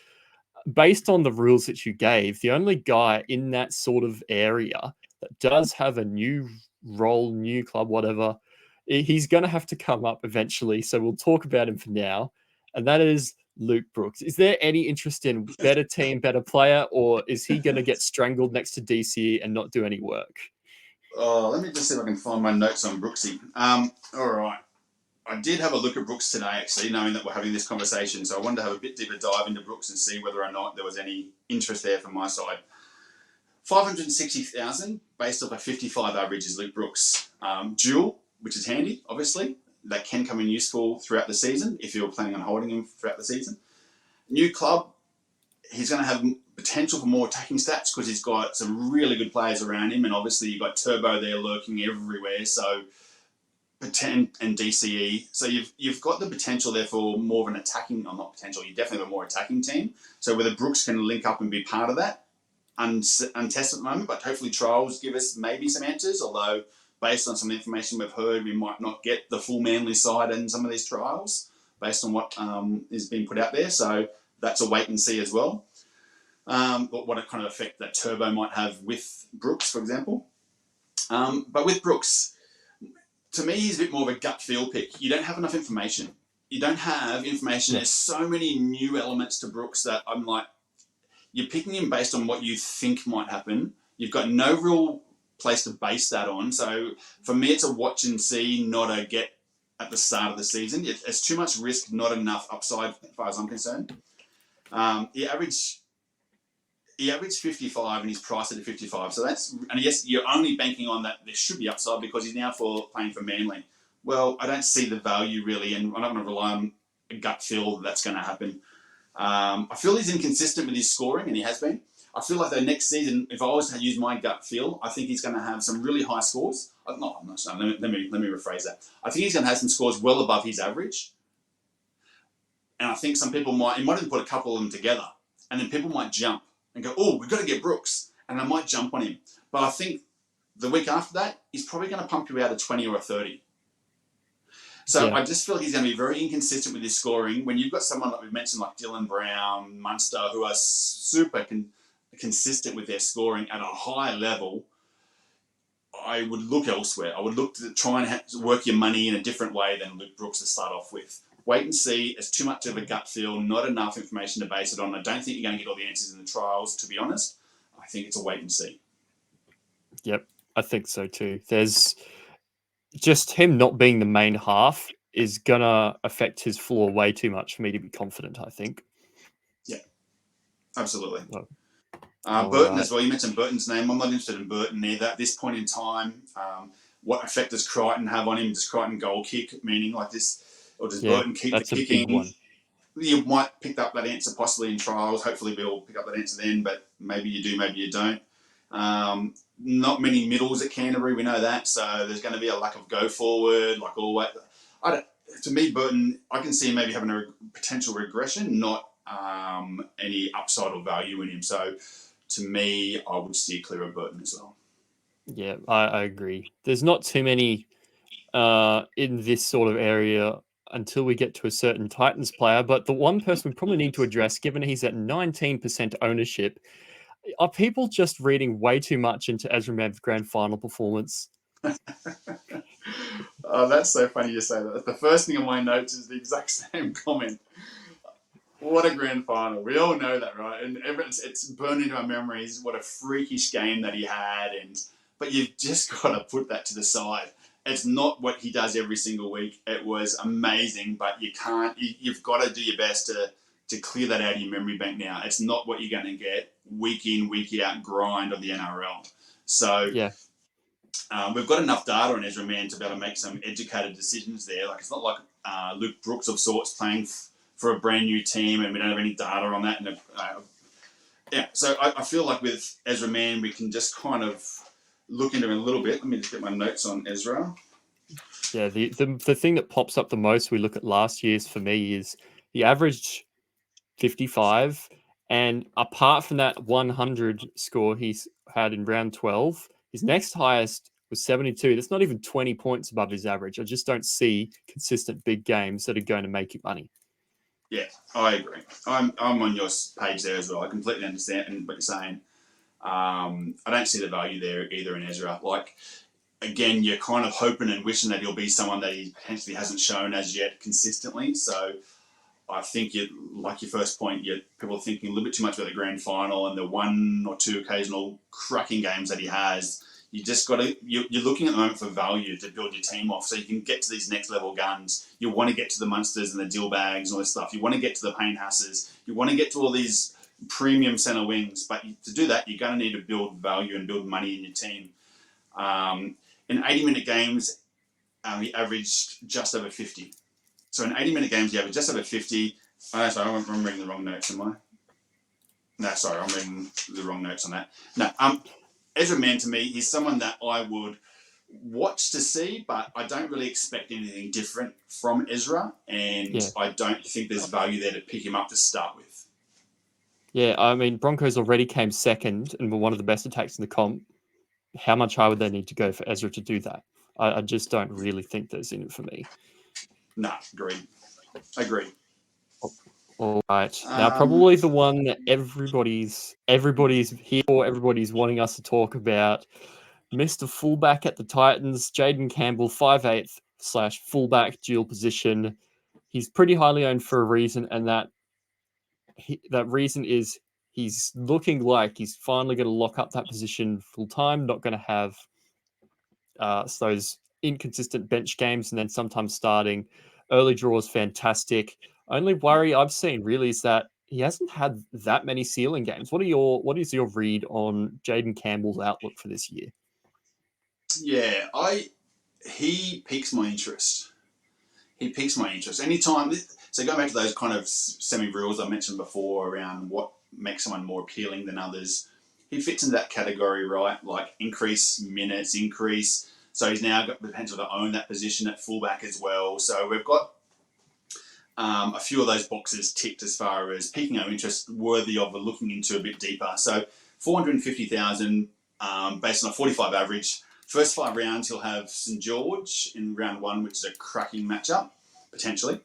A: based on the rules that you gave, the only guy in that sort of area that does have a new role, new club, whatever, he's going to have to come up eventually. So we'll talk about him for now. And that is Luke Brooks. Is there any interest in better team, better player, or is he going to get strangled next to DC and not do any work?
B: Oh, let me just see if I can find my notes on Brooksy. All right. I did have a look at Brooks today, actually, knowing that we're having this conversation. So I wanted to have a bit deeper dive into Brooks and see whether or not there was any interest there from my side. 560,000 based off a 55 average is Luke Brooks. Dual, which is handy, obviously. That can come in useful throughout the season if you're planning on holding him throughout the season. New club, he's going to have potential for more attacking stats because he's got some really good players around him, and obviously you've got Turbo there lurking everywhere. So and DCE. So you've got the potential there for more of an attacking, or not potential, you definitely have a more attacking team. So whether Brooks can link up and be part of that, untested at the moment, but hopefully trials give us maybe some answers, although based on some information we've heard, we might not get the full Manly side in some of these trials based on what is being put out there. So that's a wait and see as well. What kind of effect that Turbo might have with Brooks, for example. But with Brooks, to me, he's a bit more of a gut feel pick. You don't have enough information. You don't have information. There's so many new elements to Brooks that I'm like, you're picking him based on what you think might happen. You've got no real place to base that on. So for me, it's a watch and see, not a get at the start of the season. It's too much risk, not enough upside as far as I'm concerned. he averaged 55 and he's priced at 55. So that's, and yes, you're only banking on that there should be upside because he's now playing for Manly. Well, I don't see the value really, and I'm not going to rely on a gut feel that's going to happen. I feel he's inconsistent with his scoring, and he has been. I feel like the next season, if I was to use my gut feel, I think he's going to have some really high scores. I'm not saying, let me rephrase that. I think he's going to have some scores well above his average. And I think some people he might even put a couple of them together. And then people might jump and go, oh, we've got to get Brooks. And I might jump on him. But I think the week after that, he's probably going to pump you out a 20 or a 30. So yeah. I just feel like he's going to be very inconsistent with his scoring. When you've got someone like we mentioned, like Dylan Brown, Munster, who are super consistent with their scoring at a high level, I would look elsewhere. I would look to try and work your money in a different way than Luke Brooks to start off with. Wait and see. It's too much of a gut feel, not enough information to base it on. I don't think you're going to get all the answers in the trials, to be honest. I think it's a wait and see.
A: Yep, I think so too. There's just him not being the main half is going to affect his floor way too much for me to be confident, I think.
B: Yeah, absolutely.
A: Oh.
B: Burton as well. You mentioned Burton's name. I'm not interested in Burton either. At this point in time, what effect does Crichton have on him? Does Crichton goal kick, meaning like this, or does Burton keep the kicking? Big one. You might pick up that answer possibly in trials. Hopefully we'll pick up that answer then, but maybe you do, maybe you don't. Not many middles at Canterbury, we know that, so there's going to be a lack of go forward, like always. To me, Burton, I can see him maybe having a potential regression, not any upside or value in him. So to me, I would steer clear of Burton as well.
A: Yeah, I agree. There's not too many in this sort of area until we get to a certain Titans player. But the one person we probably need to address, given he's at 19% ownership, are people just reading way too much into Ezra Man's grand final performance?
B: Oh, that's so funny you say that. The first thing on my notes is the exact same comment. What a grand final. We all know that, right? And it's burned into our memories. What a freakish game that he had. But you've just got to put that to the side. It's not what he does every single week. It was amazing, but you can't. You've got to do your best to clear that out of your memory bank now. It's not what you're going to get week in, week out grind of the NRL. So
A: yeah.
B: We've got enough data on Ezra Mann to be able to make some educated decisions there. Like it's not like Luke Brooks of sorts playing for a brand new team and we don't have any data on that. And so I feel like with Ezra Mann, we can just kind of look into it a little bit. Let me just get my notes on Ezra.
A: Yeah, the thing that pops up the most we look at last year's for me is he averaged 55, and apart from that 100 score he's had in round 12, his next highest was 72. That's not even 20 points above his average. I just don't see consistent big games that are going to make you money.
B: Yeah, I agree. I'm on your page there as well. I completely understand what you're saying. I don't see the value there either in Ezra. Like, again, you're kind of hoping and wishing that he'll be someone that he potentially hasn't shown as yet consistently. So I think, like your first point, people are thinking a little bit too much about the grand final and the one or two occasional cracking games that he has. You just got to. You're looking at the moment for value to build your team off, so you can get to these next level guns. You want to get to the Munsters and the Dillbags and all this stuff. You want to get to the Payne Hasses. You want to get to all these premium centre wings. But to do that, you're going to need to build value and build money in your team. In 80-minute games, he averaged just over 50. So in 80-minute games, you average just over 50. Sorry, I'm reading the wrong notes, am I? No, sorry, I'm reading the wrong notes on that. No, Ezra Mann, to me, he's someone that I would watch to see, but I don't really expect anything different from Ezra, and I don't think there's value there to pick him up to start with.
A: Yeah, I mean, Broncos already came second and were one of the best attacks in the comp. How much higher would they need to go for Ezra to do that? I just don't really think there's in it for me.
B: No, agreed.
A: All right. Now, probably the one that everybody's here for, everybody's wanting us to talk about. Mr. Fullback at the Titans, Jaden Campbell, 5'8" / fullback dual position. He's pretty highly owned for a reason, and that reason is he's looking like he's finally going to lock up that position full time, not going to have those inconsistent bench games and then sometimes starting. Early draw is fantastic. Only worry I've seen really is that he hasn't had that many ceiling games. What is your read on Jaden Campbell's outlook for this year?
B: Yeah, he piques my interest. He piques my interest. Anytime, so going back to those kind of semi-rules I mentioned before around what makes someone more appealing than others, he fits into that category, right? Like increase minutes, increase. So he's now got the potential to own that position at fullback as well. So we've got a few of those boxes ticked as far as piquing our interest, worthy of looking into a bit deeper. So 450,000 based on a 45 average. First 5 rounds, he'll have St George in round 1, which is a cracking matchup, potentially.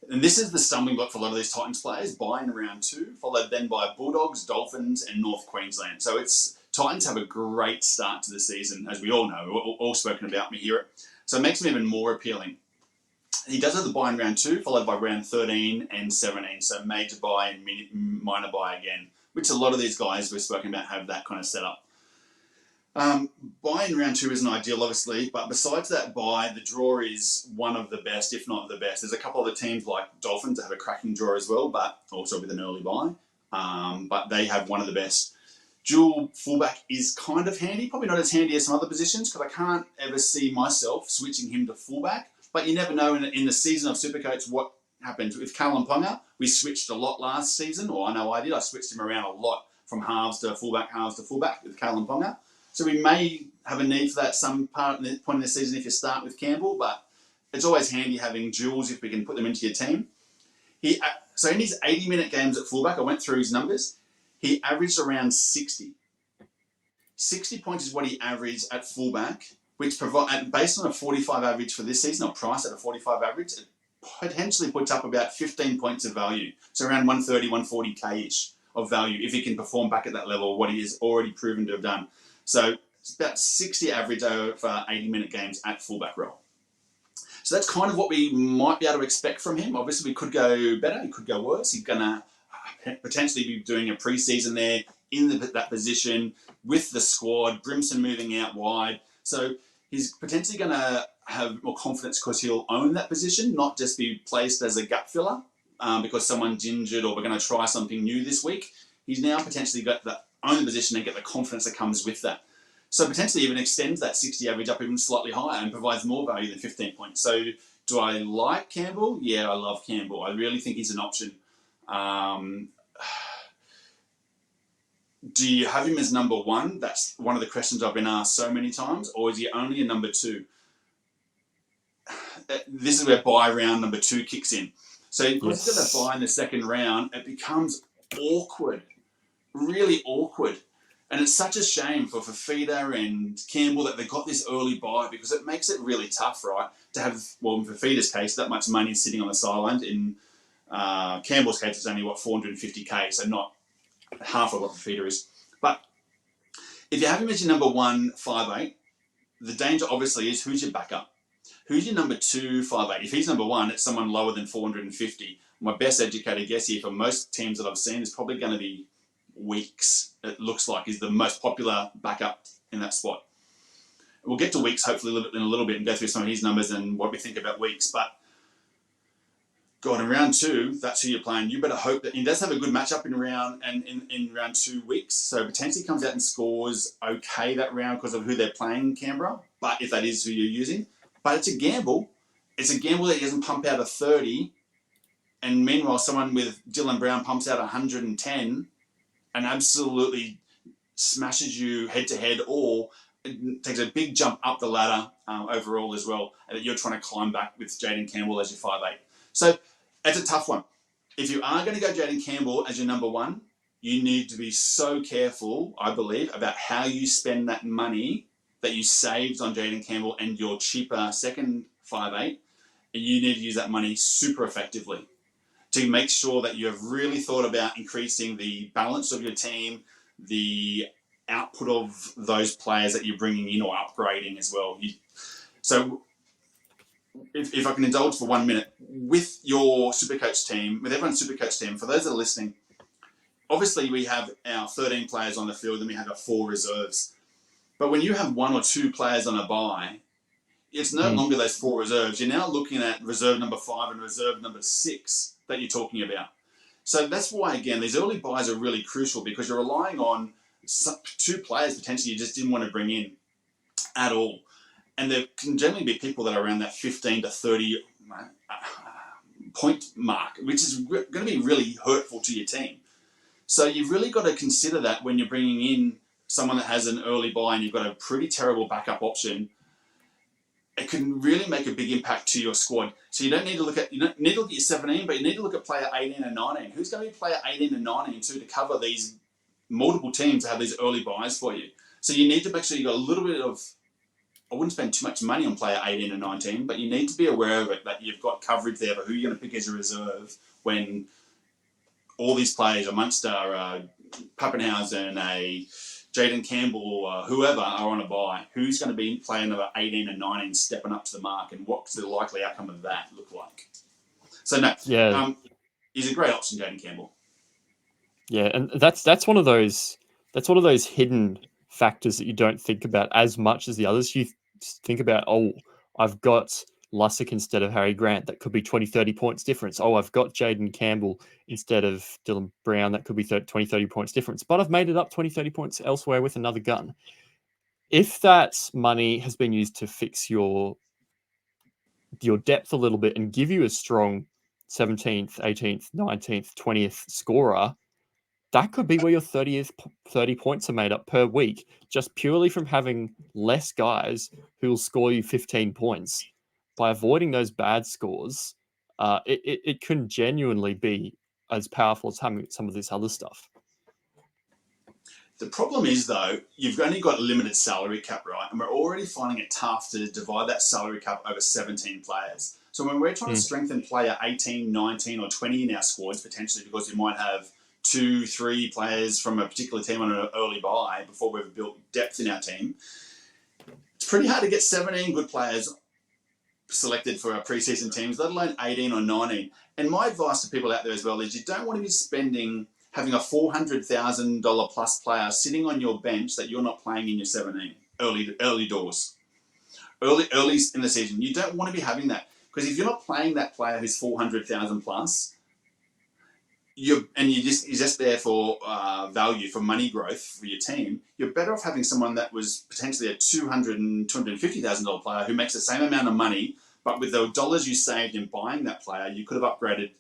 B: And this is the stumbling block for a lot of these Titans players, bye in round 2, followed then by Bulldogs, Dolphins, and North Queensland. So Titans have a great start to the season, as we all know. We're all spoken about, me hear it. So it makes them even more appealing. He does have the bye in round 2, followed by round 13 and 17. So major bye and minor bye again, which a lot of these guys we've spoken about have that kind of setup. Bye in round 2 isn't ideal, obviously, but besides that bye, the draw is one of the best, if not the best. There's a couple of the teams like Dolphins that have a cracking draw as well, but also with an early bye. But they have one of the best. Dual fullback is kind of handy, probably not as handy as some other positions, because I can't ever see myself switching him to fullback. But you never know in the season of SuperCoach what happens. With Callum Ponga, we switched a lot last season, or I know I did. I switched him around a lot from halves to fullback with Callum Ponga. So we may have a need for that some point in the season if you start with Campbell, but it's always handy having duals if we can put them into your team. So in his 80-minute games at fullback, I went through his numbers. He averaged around 60. 60 points is what he averaged at fullback, which based on a 45 average for this season, or price at a 45 average, it potentially puts up about 15 points of value. So around 130, 140k-ish of value if he can perform back at that level, what he has already proven to have done. So it's about 60 average over 80-minute games at fullback role. So that's kind of what we might be able to expect from him. Obviously, we could go better. He could go worse. He's going to potentially be doing a pre-season there in that position with the squad, Brimson moving out wide. So he's potentially going to have more confidence because he'll own that position, not just be placed as a gut filler because someone's injured or we're going to try something new this week. He's now potentially got the own the position and get the confidence that comes with that. So potentially even extends that 60 average up even slightly higher and provides more value than 15 points. So do I like Campbell? Yeah, I love Campbell. I really think he's an option. Do you have him as number 1? That's one of the questions I've been asked so many times. Or is he only a number 2? This is where bye round number 2 kicks in. So because he's got that bye in the second round, it becomes awkward. Really awkward. And it's such a shame for Fafita and Campbell that they got this early bye because it makes it really tough, right? To have, well, in Fafita's case, that much money sitting on the sideline. In Campbell's case, it's only, 450k, so not half of what Fafita is. But if you have him as your number 1, 5'8", the danger obviously is who's your backup? Who's your number 2, 5'8"? If he's number 1, it's someone lower than 450. My best educated guess here for most teams that I've seen is probably going to be Weeks. It looks like is the most popular backup in that spot. We'll get to Weeks hopefully in a little bit and go through some of his numbers and what we think about Weeks. But God, in round 2, that's who you're playing. You better hope that he does have a good matchup in round 2 Weeks. So potentially comes out and scores okay that round because of who they're playing, Canberra. But if that is who you're using, but it's a gamble. It's a gamble that he doesn't pump out a 30, and meanwhile someone with Dylan Brown pumps out 110. And absolutely smashes you head to head, or it takes a big jump up the ladder overall as well, and that you're trying to climb back with Jaden Campbell as your 5'8". So it's a tough one. If you are going to go Jaden Campbell as your number 1, you need to be so careful, I believe, about how you spend that money that you saved on Jaden Campbell and your cheaper second 5'8". And you need to use that money super effectively to make sure that you have really thought about increasing the balance of your team, the output of those players that you're bringing in or upgrading as well. So if I can indulge for 1 minute, with your SuperCoach team, with everyone's SuperCoach team, for those that are listening, obviously we have our 13 players on the field and we have our 4 reserves. But when you have 1 or 2 players on a bye, it's no longer those 4 reserves. You're now looking at reserve number 5 and reserve number 6 that you're talking about. So that's why, again, these early buys are really crucial, because you're relying on two players potentially you just didn't want to bring in at all. And there can generally be people that are around that 15 to 30 point mark, which is going to be really hurtful to your team. So you've really got to consider that when you're bringing in someone that has an early buy and you've got a pretty terrible backup option. It can really make a big impact to your squad. So you don't need to look at your 17, but you need to look at player 18 and 19. Who's going to be player 18 and 19 too, to cover these multiple teams that have these early buys for you? So you need to make sure you've got a little bit of, I wouldn't spend too much money on player 18 and 19, but you need to be aware of it, that you've got coverage there for who you're going to pick as a reserve when all these players, a Munster, Pappenhausen, a Jaden Campbell, whoever are on a bye. Who's going to be playing number 18 and 19, stepping up to the mark, and what's the likely outcome of that look like? So no, he's a great option, Jaden Campbell.
A: Yeah, and that's one of those hidden factors that you don't think about as much as the others. You think about, I've got Lussick instead of Harry Grant. That could be 20, 30 points difference. I've got Jaden Campbell instead of Dylan Brown. That could be 20, 30 points difference. But I've made it up 20, 30 points elsewhere with another gun. If that money has been used to fix your depth a little bit and give you a strong 17th, 18th, 19th, 20th scorer, that could be where your 30 points are made up per week, just purely from having less guys who will score you 15 points. By avoiding those bad scores, it can genuinely be as powerful as having some of this other stuff.
B: The problem is, though, you've only got a limited salary cap, right? And we're already finding it tough to divide that salary cap over 17 players. So when we're trying to strengthen player 18, 19 or 20 in our squads, potentially because we might have 2, 3 players from a particular team on an early buy before we've built depth in our team, it's pretty hard to get 17 good players selected for our preseason teams, let alone 18 or 19. And my advice to people out there as well is you don't want to be having a $400,000 plus player sitting on your bench that you're not playing in your 17 early doors, early in the season. You don't want to be having that, because if you're not playing that player who's 400,000 plus, you're just there for value, for money growth for your team. You're better off having someone that was potentially a $250,000 player who makes the same amount of money, but with the dollars you saved in buying that player, you could have upgraded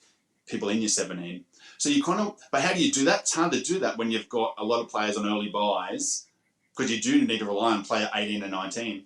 B: people in your 17. So but how do you do that? It's hard to do that when you've got a lot of players on early buys, because you do need to rely on player 18 and 19.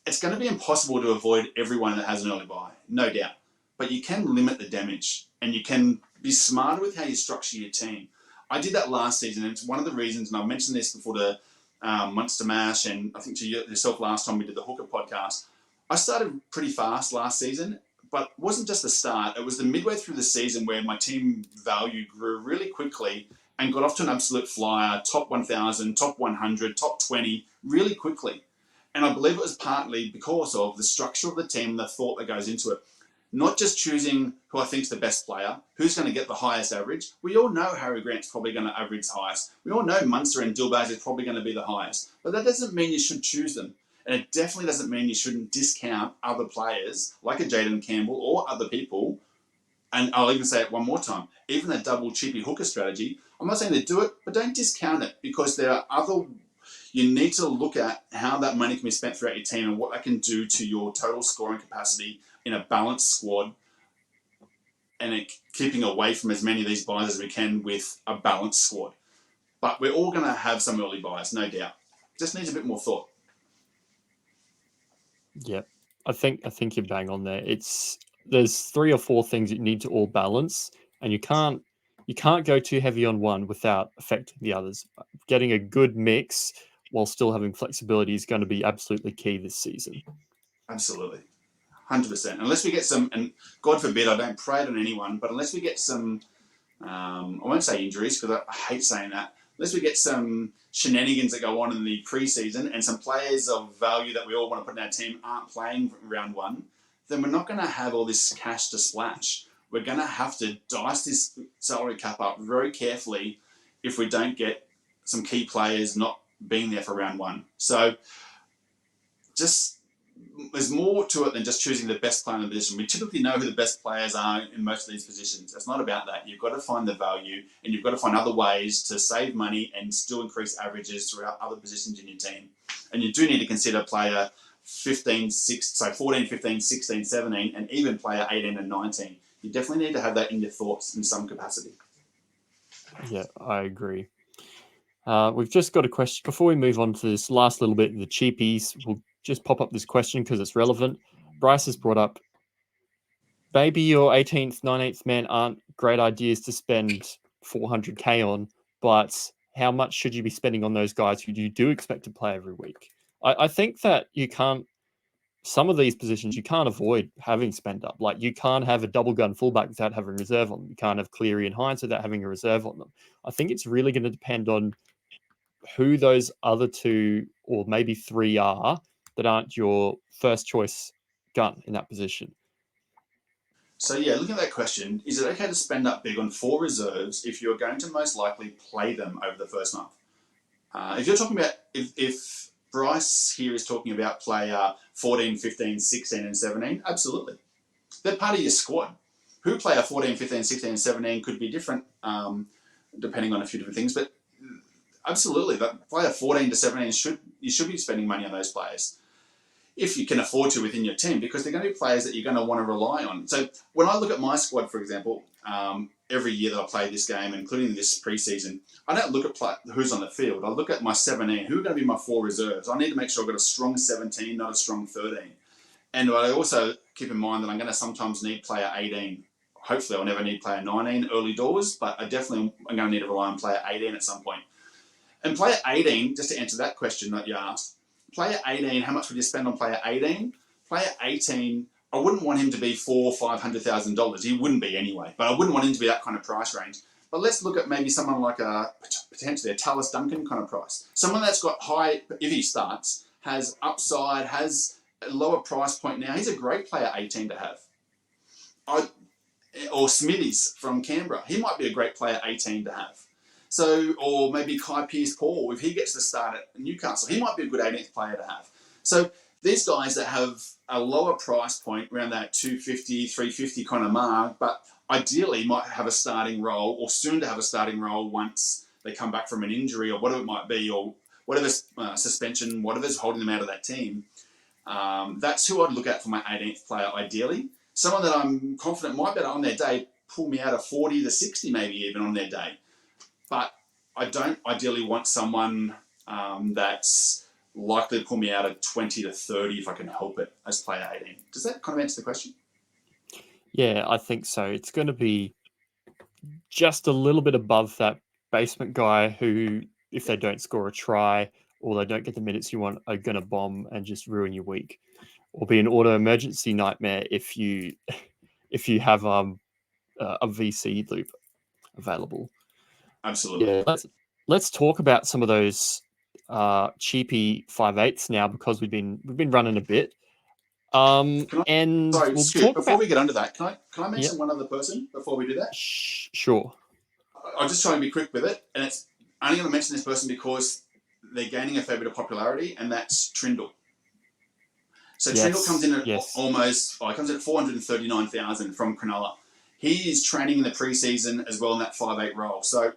B: It's going to be impossible to avoid everyone that has an early buy, no doubt. But you can limit the damage, and you can be smarter with how you structure your team. I did that last season, and it's one of the reasons, and I mentioned this before the Munster Mash, and I think to yourself last time we did the Hooker podcast. I started pretty fast last season, but it wasn't just the start. It was the midway through the season where my team value grew really quickly and got off to an absolute flyer, top 1,000, top 100, top 20, really quickly. And I believe it was partly because of the structure of the team, the thought that goes into it. Not just choosing who I think is the best player, who's going to get the highest average. We all know Harry Grant's probably going to average highest. We all know Munster and Dilbaz is probably going to be the highest. But that doesn't mean you should choose them. And it definitely doesn't mean you shouldn't discount other players, like a Jaden Campbell or other people. And I'll even say it one more time. Even a double chippy hooker strategy, I'm not saying to do it, but don't discount it, because there are other... You need to look at how that money can be spent throughout your team and what that can do to your total scoring capacity in a balanced squad, and keeping away from as many of these buys as we can with a balanced squad. But we're all going to have some early buys, no doubt. Just needs a bit more thought.
A: Yeah, I think you're bang on there. There's 3 or 4 things that you need to all balance, and you can't go too heavy on one without affecting the others. Getting a good mix while still having flexibility is going to be absolutely key this season.
B: Absolutely. 100%. Unless we get some, and God forbid, I don't pray it on anyone, but unless we get some, I won't say injuries because I hate saying that, unless we get some shenanigans that go on in the preseason and some players of value that we all want to put in our team aren't playing round 1, then we're not going to have all this cash to splash. We're going to have to dice this salary cap up very carefully if we don't get some key players not being there for round 1. So just there's more to it than just choosing the best player in the position. We typically know who the best players are in most of these positions. It's not about that. You've got to find the value, and you've got to find other ways to save money and still increase averages throughout other positions in your team. And you do need to consider player 14, 15, 16, 17, and even player 18 and 19. You definitely need to have that in your thoughts in some capacity.
A: Yeah, I agree. We've just got a question before we move on to this last little bit. The cheapies, we'll just pop up this question because it's relevant. Bryce has brought up, maybe your 18th, 19th man aren't great ideas to spend 400k on, but how much should you be spending on those guys who you do expect to play every week? I think that you can't, some of these positions you can't avoid having spend up. Like you can't have a double gun fullback without having a reserve on them. You can't have Cleary and Hines without having a reserve on them. I think it's really going to depend on who those other two or maybe three are that aren't your first choice gun in that position.
B: So yeah, looking at that question, is it okay to spend up big on 4 reserves if you're going to most likely play them over the first month? If you're talking about, if Bryce here is talking about player 14, 15, 16 and 17, absolutely. They're part of your squad. Who player 14, 15, 16 and 17 could be different depending on a few different things, but absolutely, that player 14 to 17, you should be spending money on those players if you can afford to within your team, because they're going to be players that you're going to want to rely on. So when I look at my squad, for example, every year that I play this game, including this preseason, I don't look at who's on the field. I look at my 17, who are going to be my 4 reserves. I need to make sure I've got a strong 17, not a strong 13. And I also keep in mind that I'm going to sometimes need player 18. Hopefully I'll never need player 19 early doors, but I definitely am going to need to rely on player 18 at some point. And player 18, just to answer that question that you asked, player 18, how much would you spend on player 18? Player 18, I wouldn't want him to be $400,000-$500,000. He wouldn't be anyway, but I wouldn't want him to be that kind of price range. But let's look at maybe someone like potentially a Tallis Duncan kind of price. Someone that's got high, if he starts, has upside, has a lower price point now. He's a great player 18 to have. Or Smithies from Canberra. He might be a great player 18 to have. So, or maybe Kai Pearce-Paul, if he gets to start at Newcastle, he might be a good 18th player to have. So these guys that have a lower price point around that 250, 350 kind of mark, but ideally might have a starting role or soon to have a starting role once they come back from an injury or whatever it might be, or whatever suspension, whatever's holding them out of that team. That's who I'd look at for my 18th player ideally. Someone that I'm confident might better on their day pull me out of 40 to 60 maybe even on their day. But I don't ideally want someone that's likely to pull me out of 20 to 30 if I can help it as player 18. Does that kind of answer the question?
A: Yeah, I think so. It's going to be just a little bit above that basement guy who, if they don't score a try or they don't get the minutes you want, are going to bomb and just ruin your week, or be an auto emergency nightmare if you have a VC loop available.
B: Absolutely.
A: Yeah, let's talk about some of those cheapy 5/8s now, because we've been running a bit. And
B: Sorry,
A: we'll
B: Scoot,
A: talk
B: before
A: about.
B: we get onto that, can I mention
A: Yep.
B: one other person before we do that?
A: Sure.
B: I'll just try and be quick with it, and it's only going to mention this person because they're gaining a fair bit of popularity, and that's Trindle. So
A: Yes,
B: Trindle comes in at
A: yes.
B: comes in at 439,000 from Cronulla. He is training in the preseason as well in that 5/8 role. So,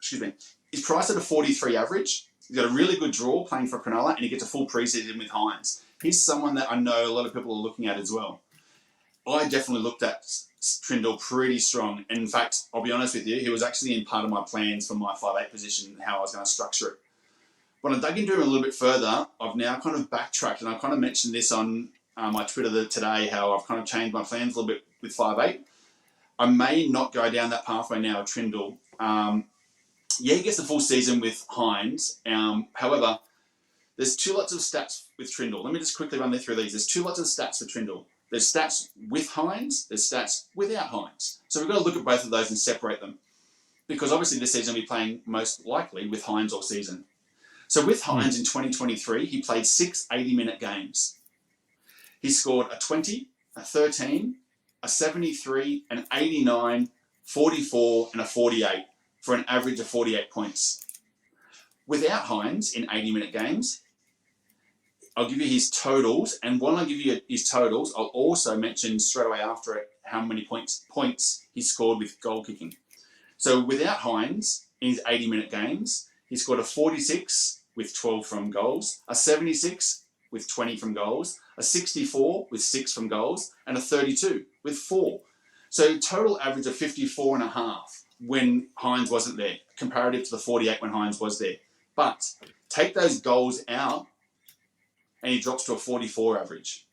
B: he's priced at a 43 average. He's got a really good draw playing for Cronulla, and he gets a full preseason with Hines. He's someone that I know a lot of people are looking at as well. I definitely looked at Trindle pretty strong. In fact, I'll be honest with you, he was actually in part of my plans for my 5/8 position, how I was going to structure it. When I dug into him a little bit further, I've now kind of backtracked, and I kind of mentioned this on my Twitter today, how I've kind of changed my plans a little bit with 5/8. I may not go down that pathway now, Trindle. He gets the full season with Hines. However, there's 2 lots of stats with Trindle. Let me just quickly run through these. There's 2 lots of stats for Trindle. There's stats with Hines, there's stats without Hines. So we've got to look at both of those and separate them. Because obviously this season we'll be playing most likely with Hines all season. So with Hines in 2023, he played 6 80-minute games. He scored a 20, a 13, a 73, an 89, 44, and a 48 for an average of 48 points. Without Hines in 80-minute games, I'll give you his totals, and when I give you his totals, I'll also mention straight away after it how many points he scored with goal kicking. So without Hines, in his 80-minute games, he scored a 46 with 12 from goals, a 76 with 20 from goals, a 64 with 6 from goals, and a 32 with 4. So total average of 54.5 when Hines wasn't there, comparative to the 48 when Hines was there. But take those goals out, and he drops to a 44 average.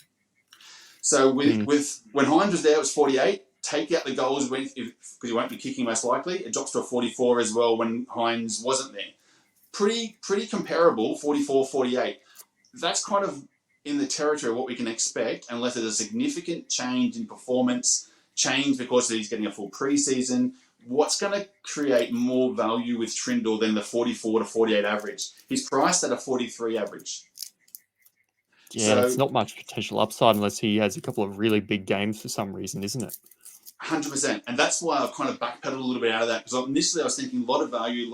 B: So with when Hines was there, it was 48. Take out the goals because he won't be kicking most likely. It drops to a 44 as well when Hines wasn't there. Pretty comparable, 44, 48. That's kind of in the territory of what we can expect unless there's a significant change in performance, change because he's getting a full preseason. What's going to create more value with Trindle than the 44 to 48 average? He's priced at a 43 average.
A: Yeah, so, it's not much potential upside unless he has a couple of really big games for some reason, isn't it?
B: 100%. And that's why I've kind of backpedaled a little bit out of that, because initially I was thinking a lot of value,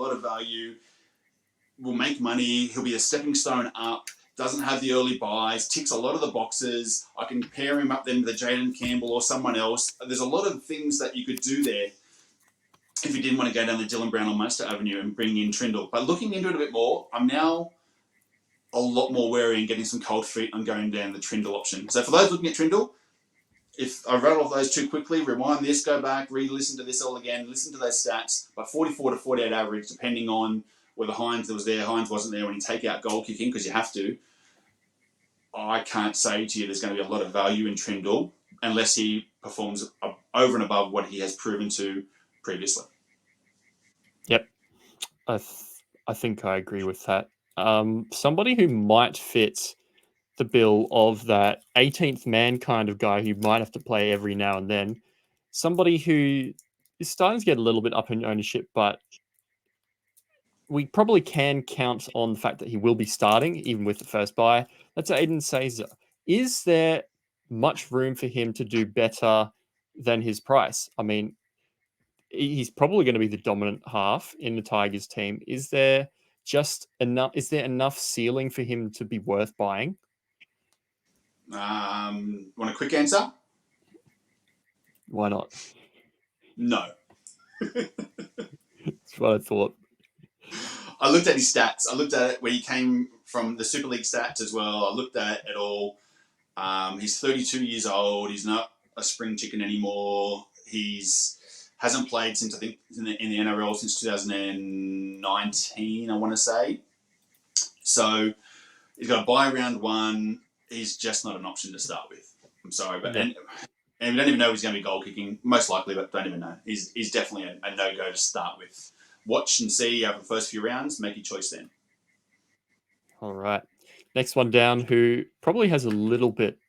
B: will make money, he'll be a stepping stone up, doesn't have the early buys, ticks a lot of the boxes. I can pair him up then with a Jaden Campbell or someone else. There's a lot of things that you could do there if you didn't want to go down the Dylan Brown or Munster Avenue and bring in Trindle. But looking into it a bit more, I'm now a lot more wary and getting some cold feet on going down the Trindle option. So for those looking at Trindle, if I rattle off those too quickly, rewind this, go back, re-listen to this all again, listen to those stats, but 44 to 48 average, depending on whether Hines was there, Hines wasn't there when you take out goal kicking, because you have to. I can't say to you there's going to be a lot of value in Trindle unless he performs over and above what he has proven to previously.
A: Yep. I think I agree with that. Somebody who might fit the bill of that 18th man kind of guy who might have to play every now and then, somebody who is starting to get a little bit up in ownership, but we probably can count on the fact that he will be starting, even with the first bye. That's Aiden Caesar. Is there much room for him to do better than his price? I mean, he's probably going to be the dominant half in the Tigers team. Is there just enough? Is there enough ceiling for him to be worth buying?
B: Want a quick answer?
A: Why not?
B: No.
A: That's what I thought.
B: I looked at his stats. I looked at it where he came from, the Super League stats as well. I looked at it all. He's 32 years old. He's not a spring chicken anymore. Hasn't played since, I think, in the NRL since 2019, I want to say. So he's got a bye round 1. He's just not an option to start with. I'm sorry, but and we don't even know if he's going to be goal kicking. Most likely, but don't even know. He's definitely a no-go to start with. Watch and see over the first few rounds. Make your choice then.
A: All right. Next one down, who probably has a little bit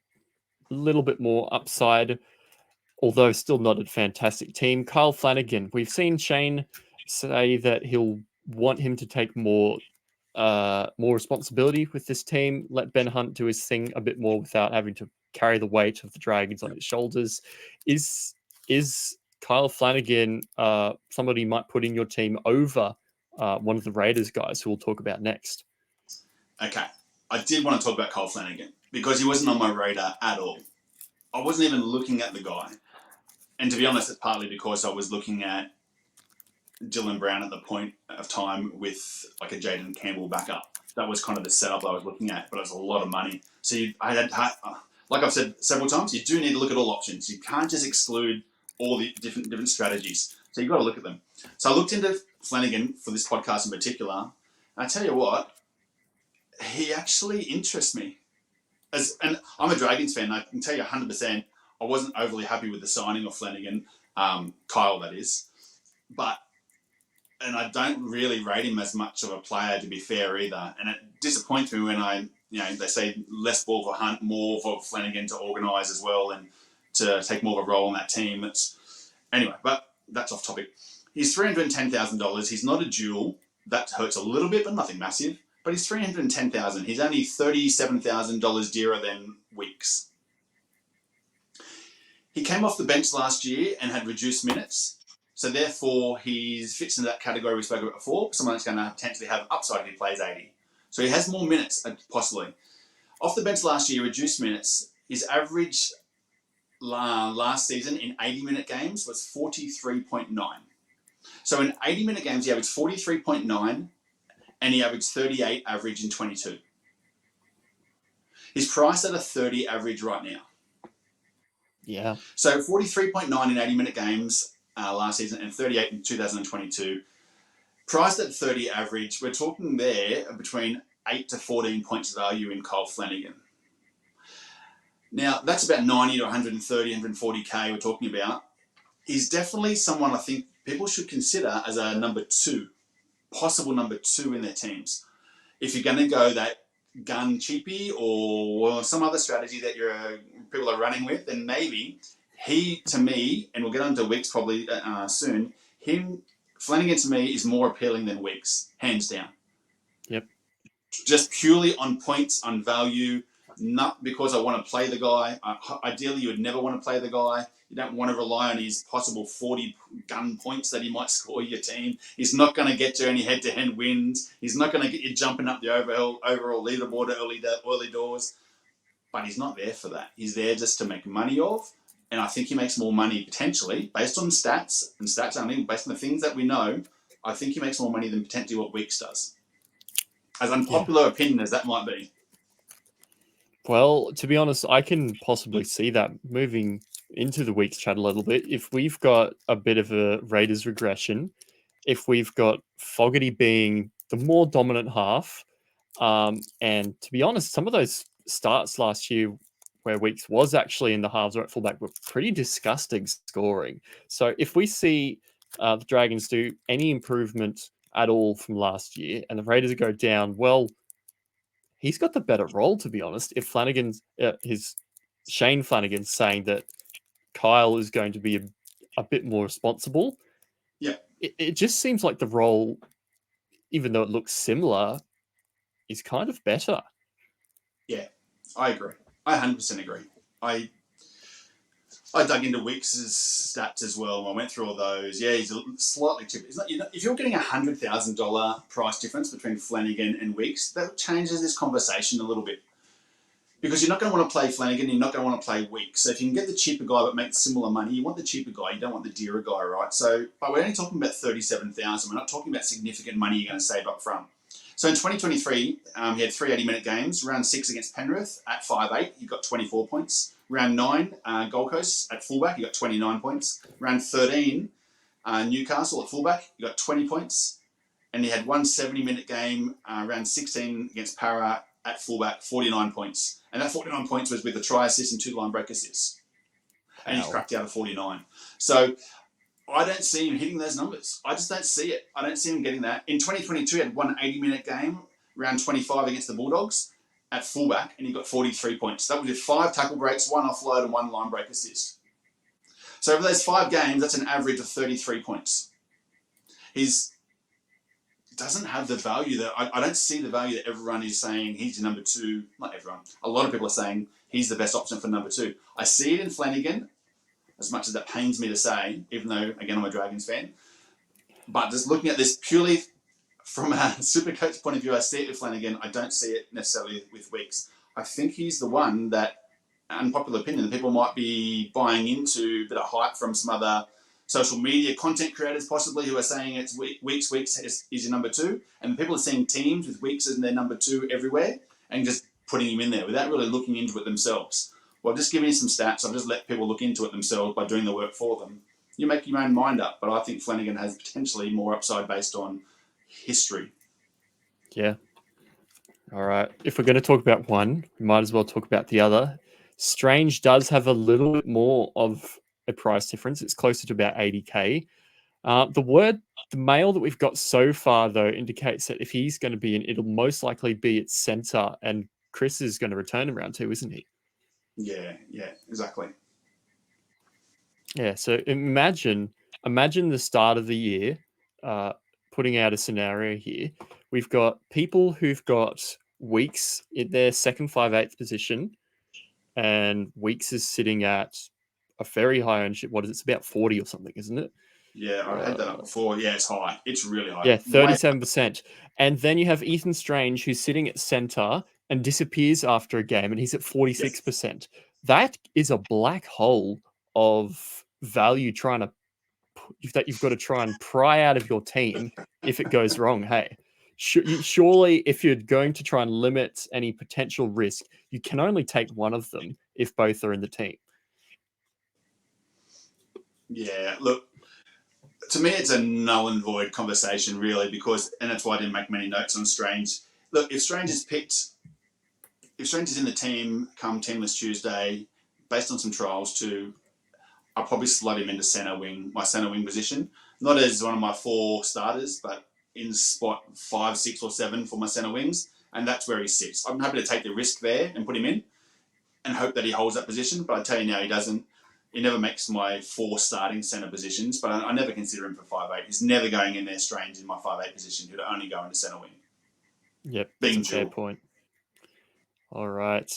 A: more upside, although still not a fantastic team. Kyle Flanagan. We've seen Shane say that he'll want him to take more responsibility with this team. Let Ben Hunt do his thing a bit more without having to carry the weight of the Dragons on his shoulders. Is Kyle Flanagan somebody you might put in your team over one of the Raiders guys who we'll talk about next?
B: Okay. I did want to talk about Kyle Flanagan because he wasn't on my radar at all. I wasn't even looking at the guy. And to be honest, it's partly because I was looking at Dylan Brown at the point of time with like a Jaden Campbell backup. That was kind of the setup I was looking at, but it was a lot of money. So like I've said several times, you do need to look at all options. You can't just exclude all the different strategies. So you've got to look at them. So I looked into Flanagan for this podcast in particular. And I tell you what, he actually interests me. And I'm a Dragons fan. I can tell you 100%, I wasn't overly happy with the signing of Flanagan, Kyle that is. And I don't really rate him as much of a player, to be fair, either. And it disappoints me when they say less ball for Hunt, more for Flanagan to organise as well and to take more of a role in that team. Anyway, but that's off topic. He's $310,000. He's not a dual. That hurts a little bit, but nothing massive. But he's $310,000. He's only $37,000 dearer than Weeks. He came off the bench last year and had reduced minutes. So therefore, he fits into that category we spoke about before. Someone that's going to potentially have upside if he plays 80. So he has more minutes, possibly. Off the bench last year, reduced minutes. His average last season in 80-minute games was 43.9. So in 80-minute games, he averaged 43.9, and he averaged 38 average in 22. He's priced at a 30 average right now.
A: Yeah.
B: So 43.9 in 80-minute games last season and 38 in 2022. Priced at 30 average, we're talking there between 8 to 14 points value in Kyle Flanagan. Now, that's about 90 to 130, 140K we're talking about. He's definitely someone I think people should consider as a number 2, possible number 2 in their teams. If you're going to go that gun cheapy or some other strategy that people are running with, then maybe he, to me, and we'll get on to Weeks probably soon, Flanagan to me is more appealing than Weeks, hands down.
A: Yep.
B: Just purely on points, on value, not because I want to play the guy. Ideally, you would never want to play the guy. You don't want to rely on his possible 40 gun points that he might score your team. He's not going to get you any head-to-head wins. He's not going to get you jumping up the overall leaderboard at early doors. But he's not there for that. He's there just to make money off. And I think he makes more money potentially based on stats, and stats only, based on the things that we know. I think he makes more money than potentially what Weeks does. As unpopular opinion as that might be.
A: Well, to be honest, I can possibly see that moving into the Weeks chat a little bit. If we've got a bit of a Raiders regression, if we've got Fogarty being the more dominant half, and to be honest, some of those starts last year where Weeks was actually in the halves or at fullback were pretty disgusting scoring. So if we see the Dragons do any improvement at all from last year and the Raiders go down, well, he's got the better role, to be honest. If Shane Flanagan's saying that Kyle is going to be a bit more responsible,
B: yeah,
A: it just seems like the role, even though it looks similar, is kind of better.
B: Yeah, I agree. I 100% agree. I dug into Weeks' stats as well. I went through all those. Yeah, he's slightly cheaper. If you're getting $100,000 price difference between Flanagan and Weeks, that changes this conversation a little bit. Because you're not going to want to play Flanagan, you're not going to want to play Weeks. So if you can get the cheaper guy but make similar money, you want the cheaper guy, you don't want the dearer guy, right? So, but we're only talking about $37,000. We're not talking about significant money you're going to save up front. So in 2023, he had 3 80-minute games. Round 6 against Penrith at 5'8", he got 24 points. Round 9, Gold Coast at fullback, he got 29 points. Round 13, Newcastle at fullback, he got 20 points. And he had 1 70-minute game, round 16 against Para at fullback, 49 points. And that 49 points was with a try assist and 2 line break assists. And he's cracked out of 49. So I don't see him hitting those numbers. I just don't see it. I don't see him getting that. In 2022, he had 1 80-minute game, round 25 against the Bulldogs at fullback, and he got 43 points. That was with 5 tackle breaks, 1 offload, and 1 line break assist. So over those 5 games, that's an average of 33 points. He doesn't have the value that I don't see the value that everyone is saying he's your number 2. Not everyone. A lot of people are saying he's the best option for number 2. I see it in Flanagan, as much as that pains me to say, even though, again, I'm a Dragons fan. But just looking at this purely from a SuperCoach point of view, I see it with Flanagan. I don't see it necessarily with Weeks. I think he's the one that, unpopular opinion, that people might be buying into, a bit of hype from some other social media content creators possibly who are saying it's Weeks is your number 2. And people are seeing teams with Weeks as their number 2 everywhere and just putting him in there without really looking into it themselves. Well, just giving you some stats. I've just let people look into it themselves by doing the work for them. You make your own mind up, but I think Flanagan has potentially more upside based on history.
A: Yeah. All right. If we're going to talk about one, we might as well talk about the other. Strange does have a little bit more of a price difference. It's closer to about 80K. The mail that we've got so far, though, indicates that if he's going to be in, it'll most likely be at centre, and Chris is going to return in round 2, isn't he?
B: Yeah, exactly.
A: Yeah, so imagine the start of the year, putting out a scenario here. We've got people who've got Weeks in their second 5/8 position, and Weeks is sitting at a very high ownership. What is it? It's about 40 or something, isn't it?
B: Yeah, I had that up before. Yeah, it's high. It's really high.
A: Yeah,
B: Way.
A: 37%. And then you have Ethan Strange, who's sitting at center and disappears after a game, and he's at
B: Yes.
A: 46%. That is a black hole of value trying to that you've got to try and pry out of your team if it goes wrong. Hey, surely if you're going to try and limit any potential risk, you can only take one of them if both are in the team.
B: Yeah, look, to me, it's a null and void conversation, really, and that's why I didn't make many notes on Strange. Look, if Strange is in the team come Teamless Tuesday, based on some trials too, I'll probably slot him into my centre wing position. Not as one of my 4 starters, but in spot 5, 6, or 7 for my centre wings, and that's where he sits. I'm happy to take the risk there and put him in, and hope that he holds that position. But I tell you now, he doesn't. He never makes my 4 starting centre positions, but I never consider him for 5'8". He's never going in there Strange in my 5'8" position. He'd only go into centre wing.
A: Yep, that's
B: Being
A: a fair
B: dual.
A: point. All right.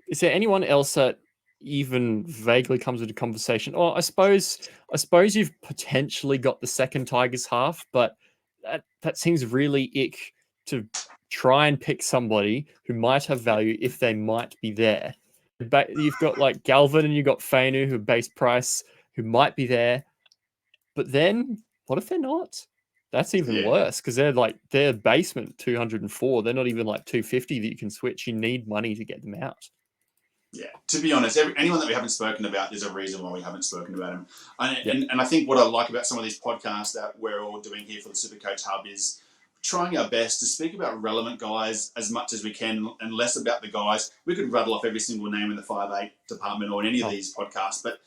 A: Is there anyone else that even vaguely comes into conversation? Or I suppose you've potentially got the second Tigers half, but that seems really ick to try and pick somebody who might have value if they might be there. But you've got like Galvin and you've got Fainu who are base price who might be there, but then what if they're not? That's even
B: Yeah.
A: worse because they're basement 204. They're not even like 250 that you can switch. You need money to get them out.
B: Yeah, to be honest, anyone that we haven't spoken about, there's a reason why we haven't spoken about him.
A: Yep.
B: And I think what I like about some of these podcasts that we're all doing here for the SuperCoach Hub is trying our best to speak about relevant guys as much as we can and less about the guys. We could rattle off every single name in the 5'8" department or in any of these podcasts, but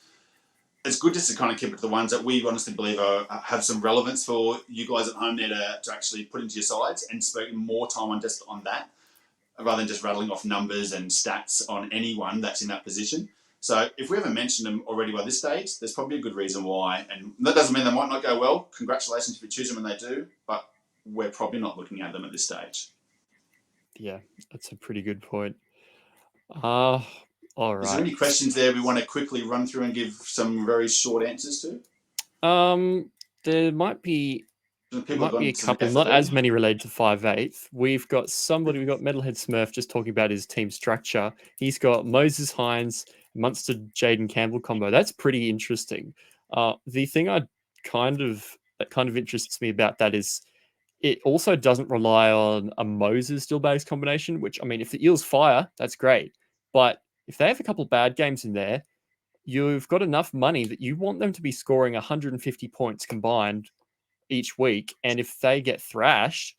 B: it's good just to kind of keep it to the ones that we honestly believe have some relevance for you guys at home there to actually put into your sides and spend more time on that, rather than just rattling off numbers and stats on anyone that's in that position. So if we haven't mentioned them already by this stage, there's probably a good reason why. And that doesn't mean they might not go well. Congratulations if you choose them when they do, but we're probably not looking at them at this stage.
A: Yeah, that's a pretty good point. All right.
B: Is there any questions there we want to quickly run through and give some very short answers
A: to? There might be a couple, not as many related to 5'8". We've got Metalhead Smurf just talking about his team structure. He's got Moses Hines, Munster, Jaden Campbell combo. That's pretty interesting. The thing that kind of interests me about that is it also doesn't rely on a Moses Dillbags combination, which, I mean, if the Eels fire, that's great. But if they have a couple bad games in there, you've got enough money that you want them to be scoring 150 points combined each week. And if they get thrashed,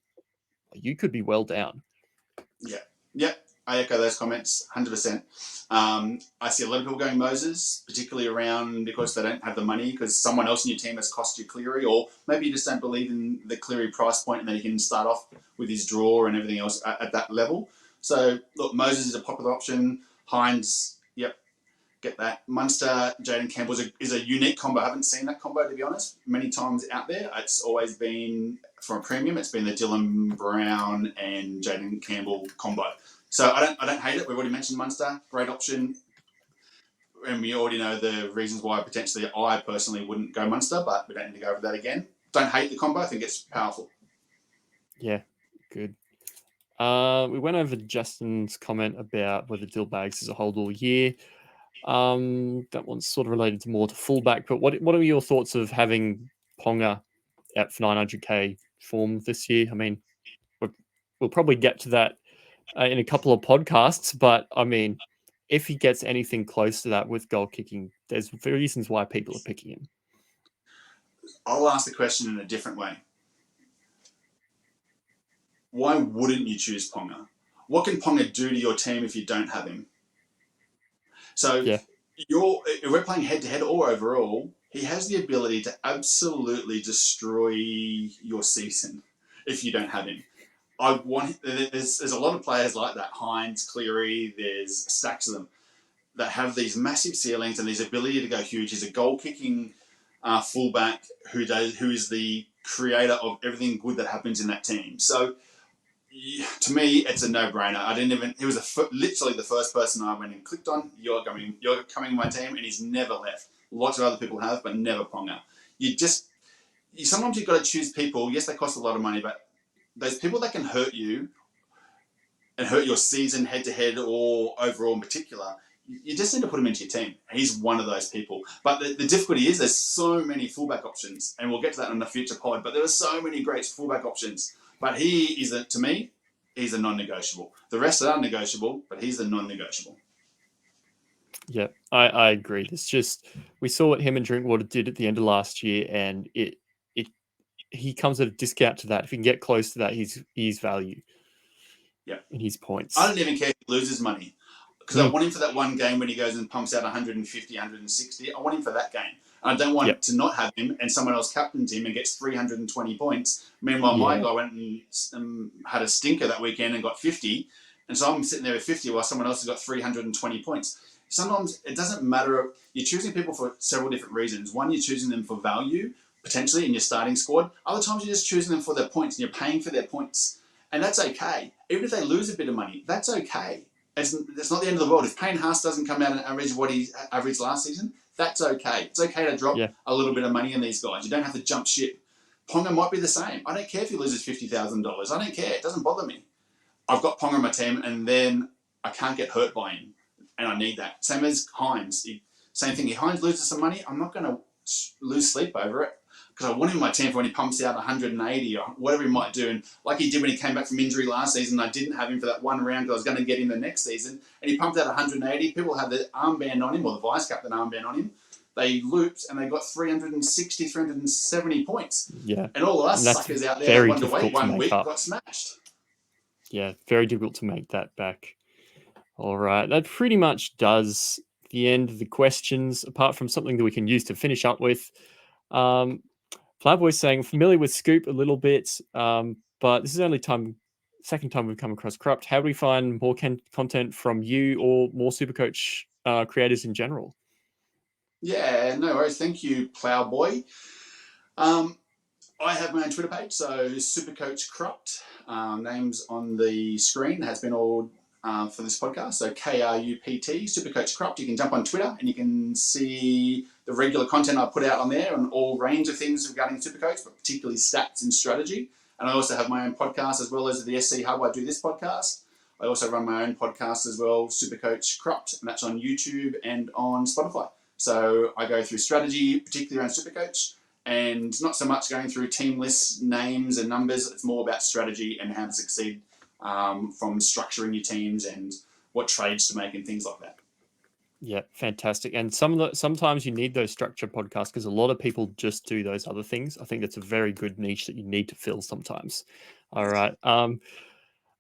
A: you could be well down.
B: Yeah. I echo those comments 100%. I see a lot of people going Moses, particularly around because they don't have the money because someone else in your team has cost you Cleary, or maybe you just don't believe in the Cleary price point and that he can start off with his draw and everything else at that level. So, look, Moses is a popular option. Hines, yep, get that. Munster, Jaden Campbell is a unique combo. I haven't seen that combo, to be honest, many times out there. It's always been, for a premium, it's been the Dylan Brown and Jaden Campbell combo. So I don't hate it. We've already mentioned Munster, great option, and we already know the reasons why potentially I personally wouldn't go Munster, but we don't need to go over that again. Don't hate the combo. I think it's powerful.
A: Yeah, good. We went over Justin's comment about whether Dillbags is a hold all year. That one's sort of related to more to fullback, but what are your thoughts of having Ponga at 900k form this year? I mean, we'll probably get to that in a couple of podcasts, but I mean, if he gets anything close to that with goal kicking, there's reasons why people are picking him.
B: I'll ask the question in a different way. Why wouldn't you choose Ponga? What can Ponga do to your team if you don't have him? So
A: yeah.
B: If we're playing head-to-head or overall, he has the ability to absolutely destroy your season if you don't have him. There's a lot of players like that. Hines, Cleary, there's stacks of them that have these massive ceilings and this ability to go huge. He's a goal-kicking fullback who is the creator of everything good that happens in that team. So to me, it's a no-brainer. He was literally the first person I went and clicked on. You're coming in my team, and he's never left. Lots of other people have, but never Ponga. sometimes you've got to choose people. Yes, they cost a lot of money, but those people that can hurt you and hurt your season head to head or overall in particular, you just need to put him into your team. He's one of those people. But the difficulty is there's so many fullback options, and we'll get to that in a future pod, but there are so many great fullback options. But he is, to me, he's a non-negotiable. The rest are negotiable, but he's the non-negotiable.
A: Yeah, I agree. It's just, we saw what him and Drinkwater did at the end of last year, and he comes at a discount to that. If he can get close to that, he's value.
B: Yeah.
A: In his points.
B: I don't even care if he loses money, because I want him for that one game when he goes and pumps out 150, 160. I want him for that game. And I don't want to not have him and someone else captains him and gets 320 points. Meanwhile, my guy went and had a stinker that weekend and got 50. And so I'm sitting there with 50 while someone else has got 320 points. Sometimes it doesn't matter. You're choosing people for several different reasons. One, you're choosing them for value, potentially, in your starting squad. Other times, you're just choosing them for their points, and you're paying for their points. And that's okay. Even if they lose a bit of money, that's okay. It's not the end of the world. If Payne Haas doesn't come out and average what he averaged last season, that's okay. It's okay to drop a little bit of money in these guys. You don't have to jump ship. Ponga might be the same. I don't care if he loses $50,000. I don't care. It doesn't bother me. I've got Ponga on my team, and then I can't get hurt by him, and I need that. Same as Hines. Same thing. If Hines loses some money, I'm not going to lose sleep over it, because I want him in my team for when he pumps out 180 or whatever he might do. And like he did when he came back from injury last season, I didn't have him for that one round because I was going to get him the next season. And he pumped out 180. People had the armband on him, or the vice captain armband on him. They looped and they got 360, 370 points.
A: Yeah.
B: And all of us suckers out there that wanted to wait 1 week got smashed.
A: Yeah, very difficult to make that back. All right. That pretty much does the end of the questions, apart from something that we can use to finish up with. Flatboy's saying, familiar with Scoop a little bit, but this is only second time we've come across Krupt. How do we find more content from you or more Supercoach creators in general?
B: Yeah, no worries. Thank you, Plowboy. I have my own Twitter page, so SuperCoach Krupt. Name's on the screen, has been all for this podcast. So Krupt, SuperCoach Krupt. You can jump on Twitter and you can see the regular content I put out on there on all range of things regarding Supercoach, but particularly stats and strategy. And I also have my own podcast as well as the SC Hub. I do this podcast. I also run my own podcast as well, SuperCoach Krupt, and that's on YouTube and on Spotify. So I go through strategy, particularly around Supercoach, and not so much going through team lists, names and numbers. It's more about strategy and how to succeed from structuring your teams and what trades to make and things like that.
A: Yeah, fantastic. And sometimes you need those structured podcasts because a lot of people just do those other things. I think that's a very good niche that you need to fill sometimes. All right.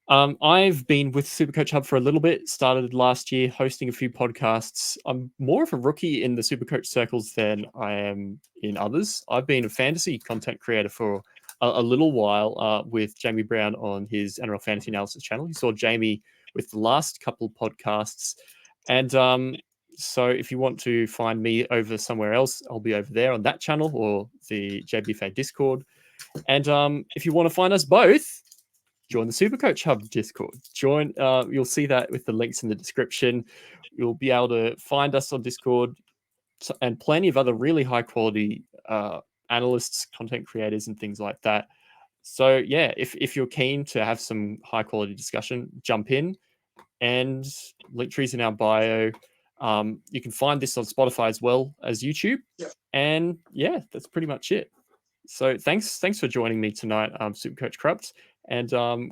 A: I've been with Supercoach Hub for a little bit, started last year hosting a few podcasts. I'm more of a rookie in the Supercoach circles than I am in others. I've been a fantasy content creator for a little while with Jamie Brown on his NRL Fantasy Analysis channel. You saw Jamie with the last couple podcasts. And so if you want to find me over somewhere else, I'll be over there on that channel or the JBFA Discord. And if you want to find us both, join the SuperCoach Hub Discord. You'll see that with the links in the description. You'll be able to find us on Discord and plenty of other really high quality analysts, content creators, and things like that. So yeah, if you're keen to have some high quality discussion, jump in. And Linktree's in our bio. You can find this on Spotify as well as YouTube.
B: Yep.
A: And yeah, that's pretty much it. So thanks for joining me tonight, SuperCoach Krupt, and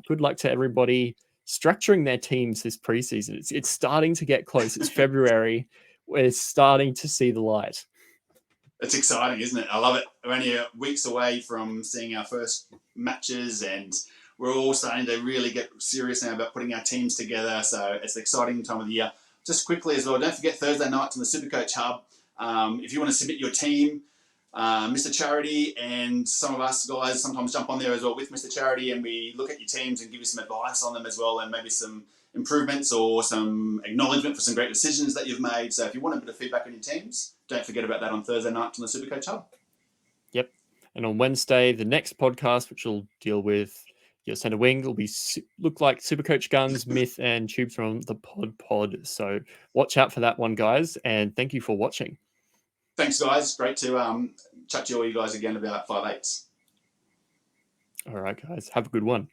A: good luck to everybody structuring their teams this preseason. It's starting to get close. It's February. We're starting to see the light.
B: It's exciting, isn't it? I love it. We're only weeks away from seeing our first matches, and we're all starting to really get serious now about putting our teams together. So it's an exciting time of the year. Just quickly as well, don't forget Thursday nights on the SuperCoach Hub. If you want to submit your team, Mr. Charity and some of us guys sometimes jump on there as well with Mr. Charity, and we look at your teams and give you some advice on them as well, and maybe some improvements or some acknowledgement for some great decisions that you've made. So if you want a bit of feedback on your teams, don't forget about that on Thursday night on the SuperCoach Hub.
A: Yep. And on Wednesday, the next podcast, which will deal with your centre wing, will be look like SuperCoach Guns, Myth, and Tubes from the Pod. So watch out for that one, guys. And thank you for watching.
B: Thanks, guys. Great to chat to all you guys again about 5/8.
A: All right, guys. Have a good one.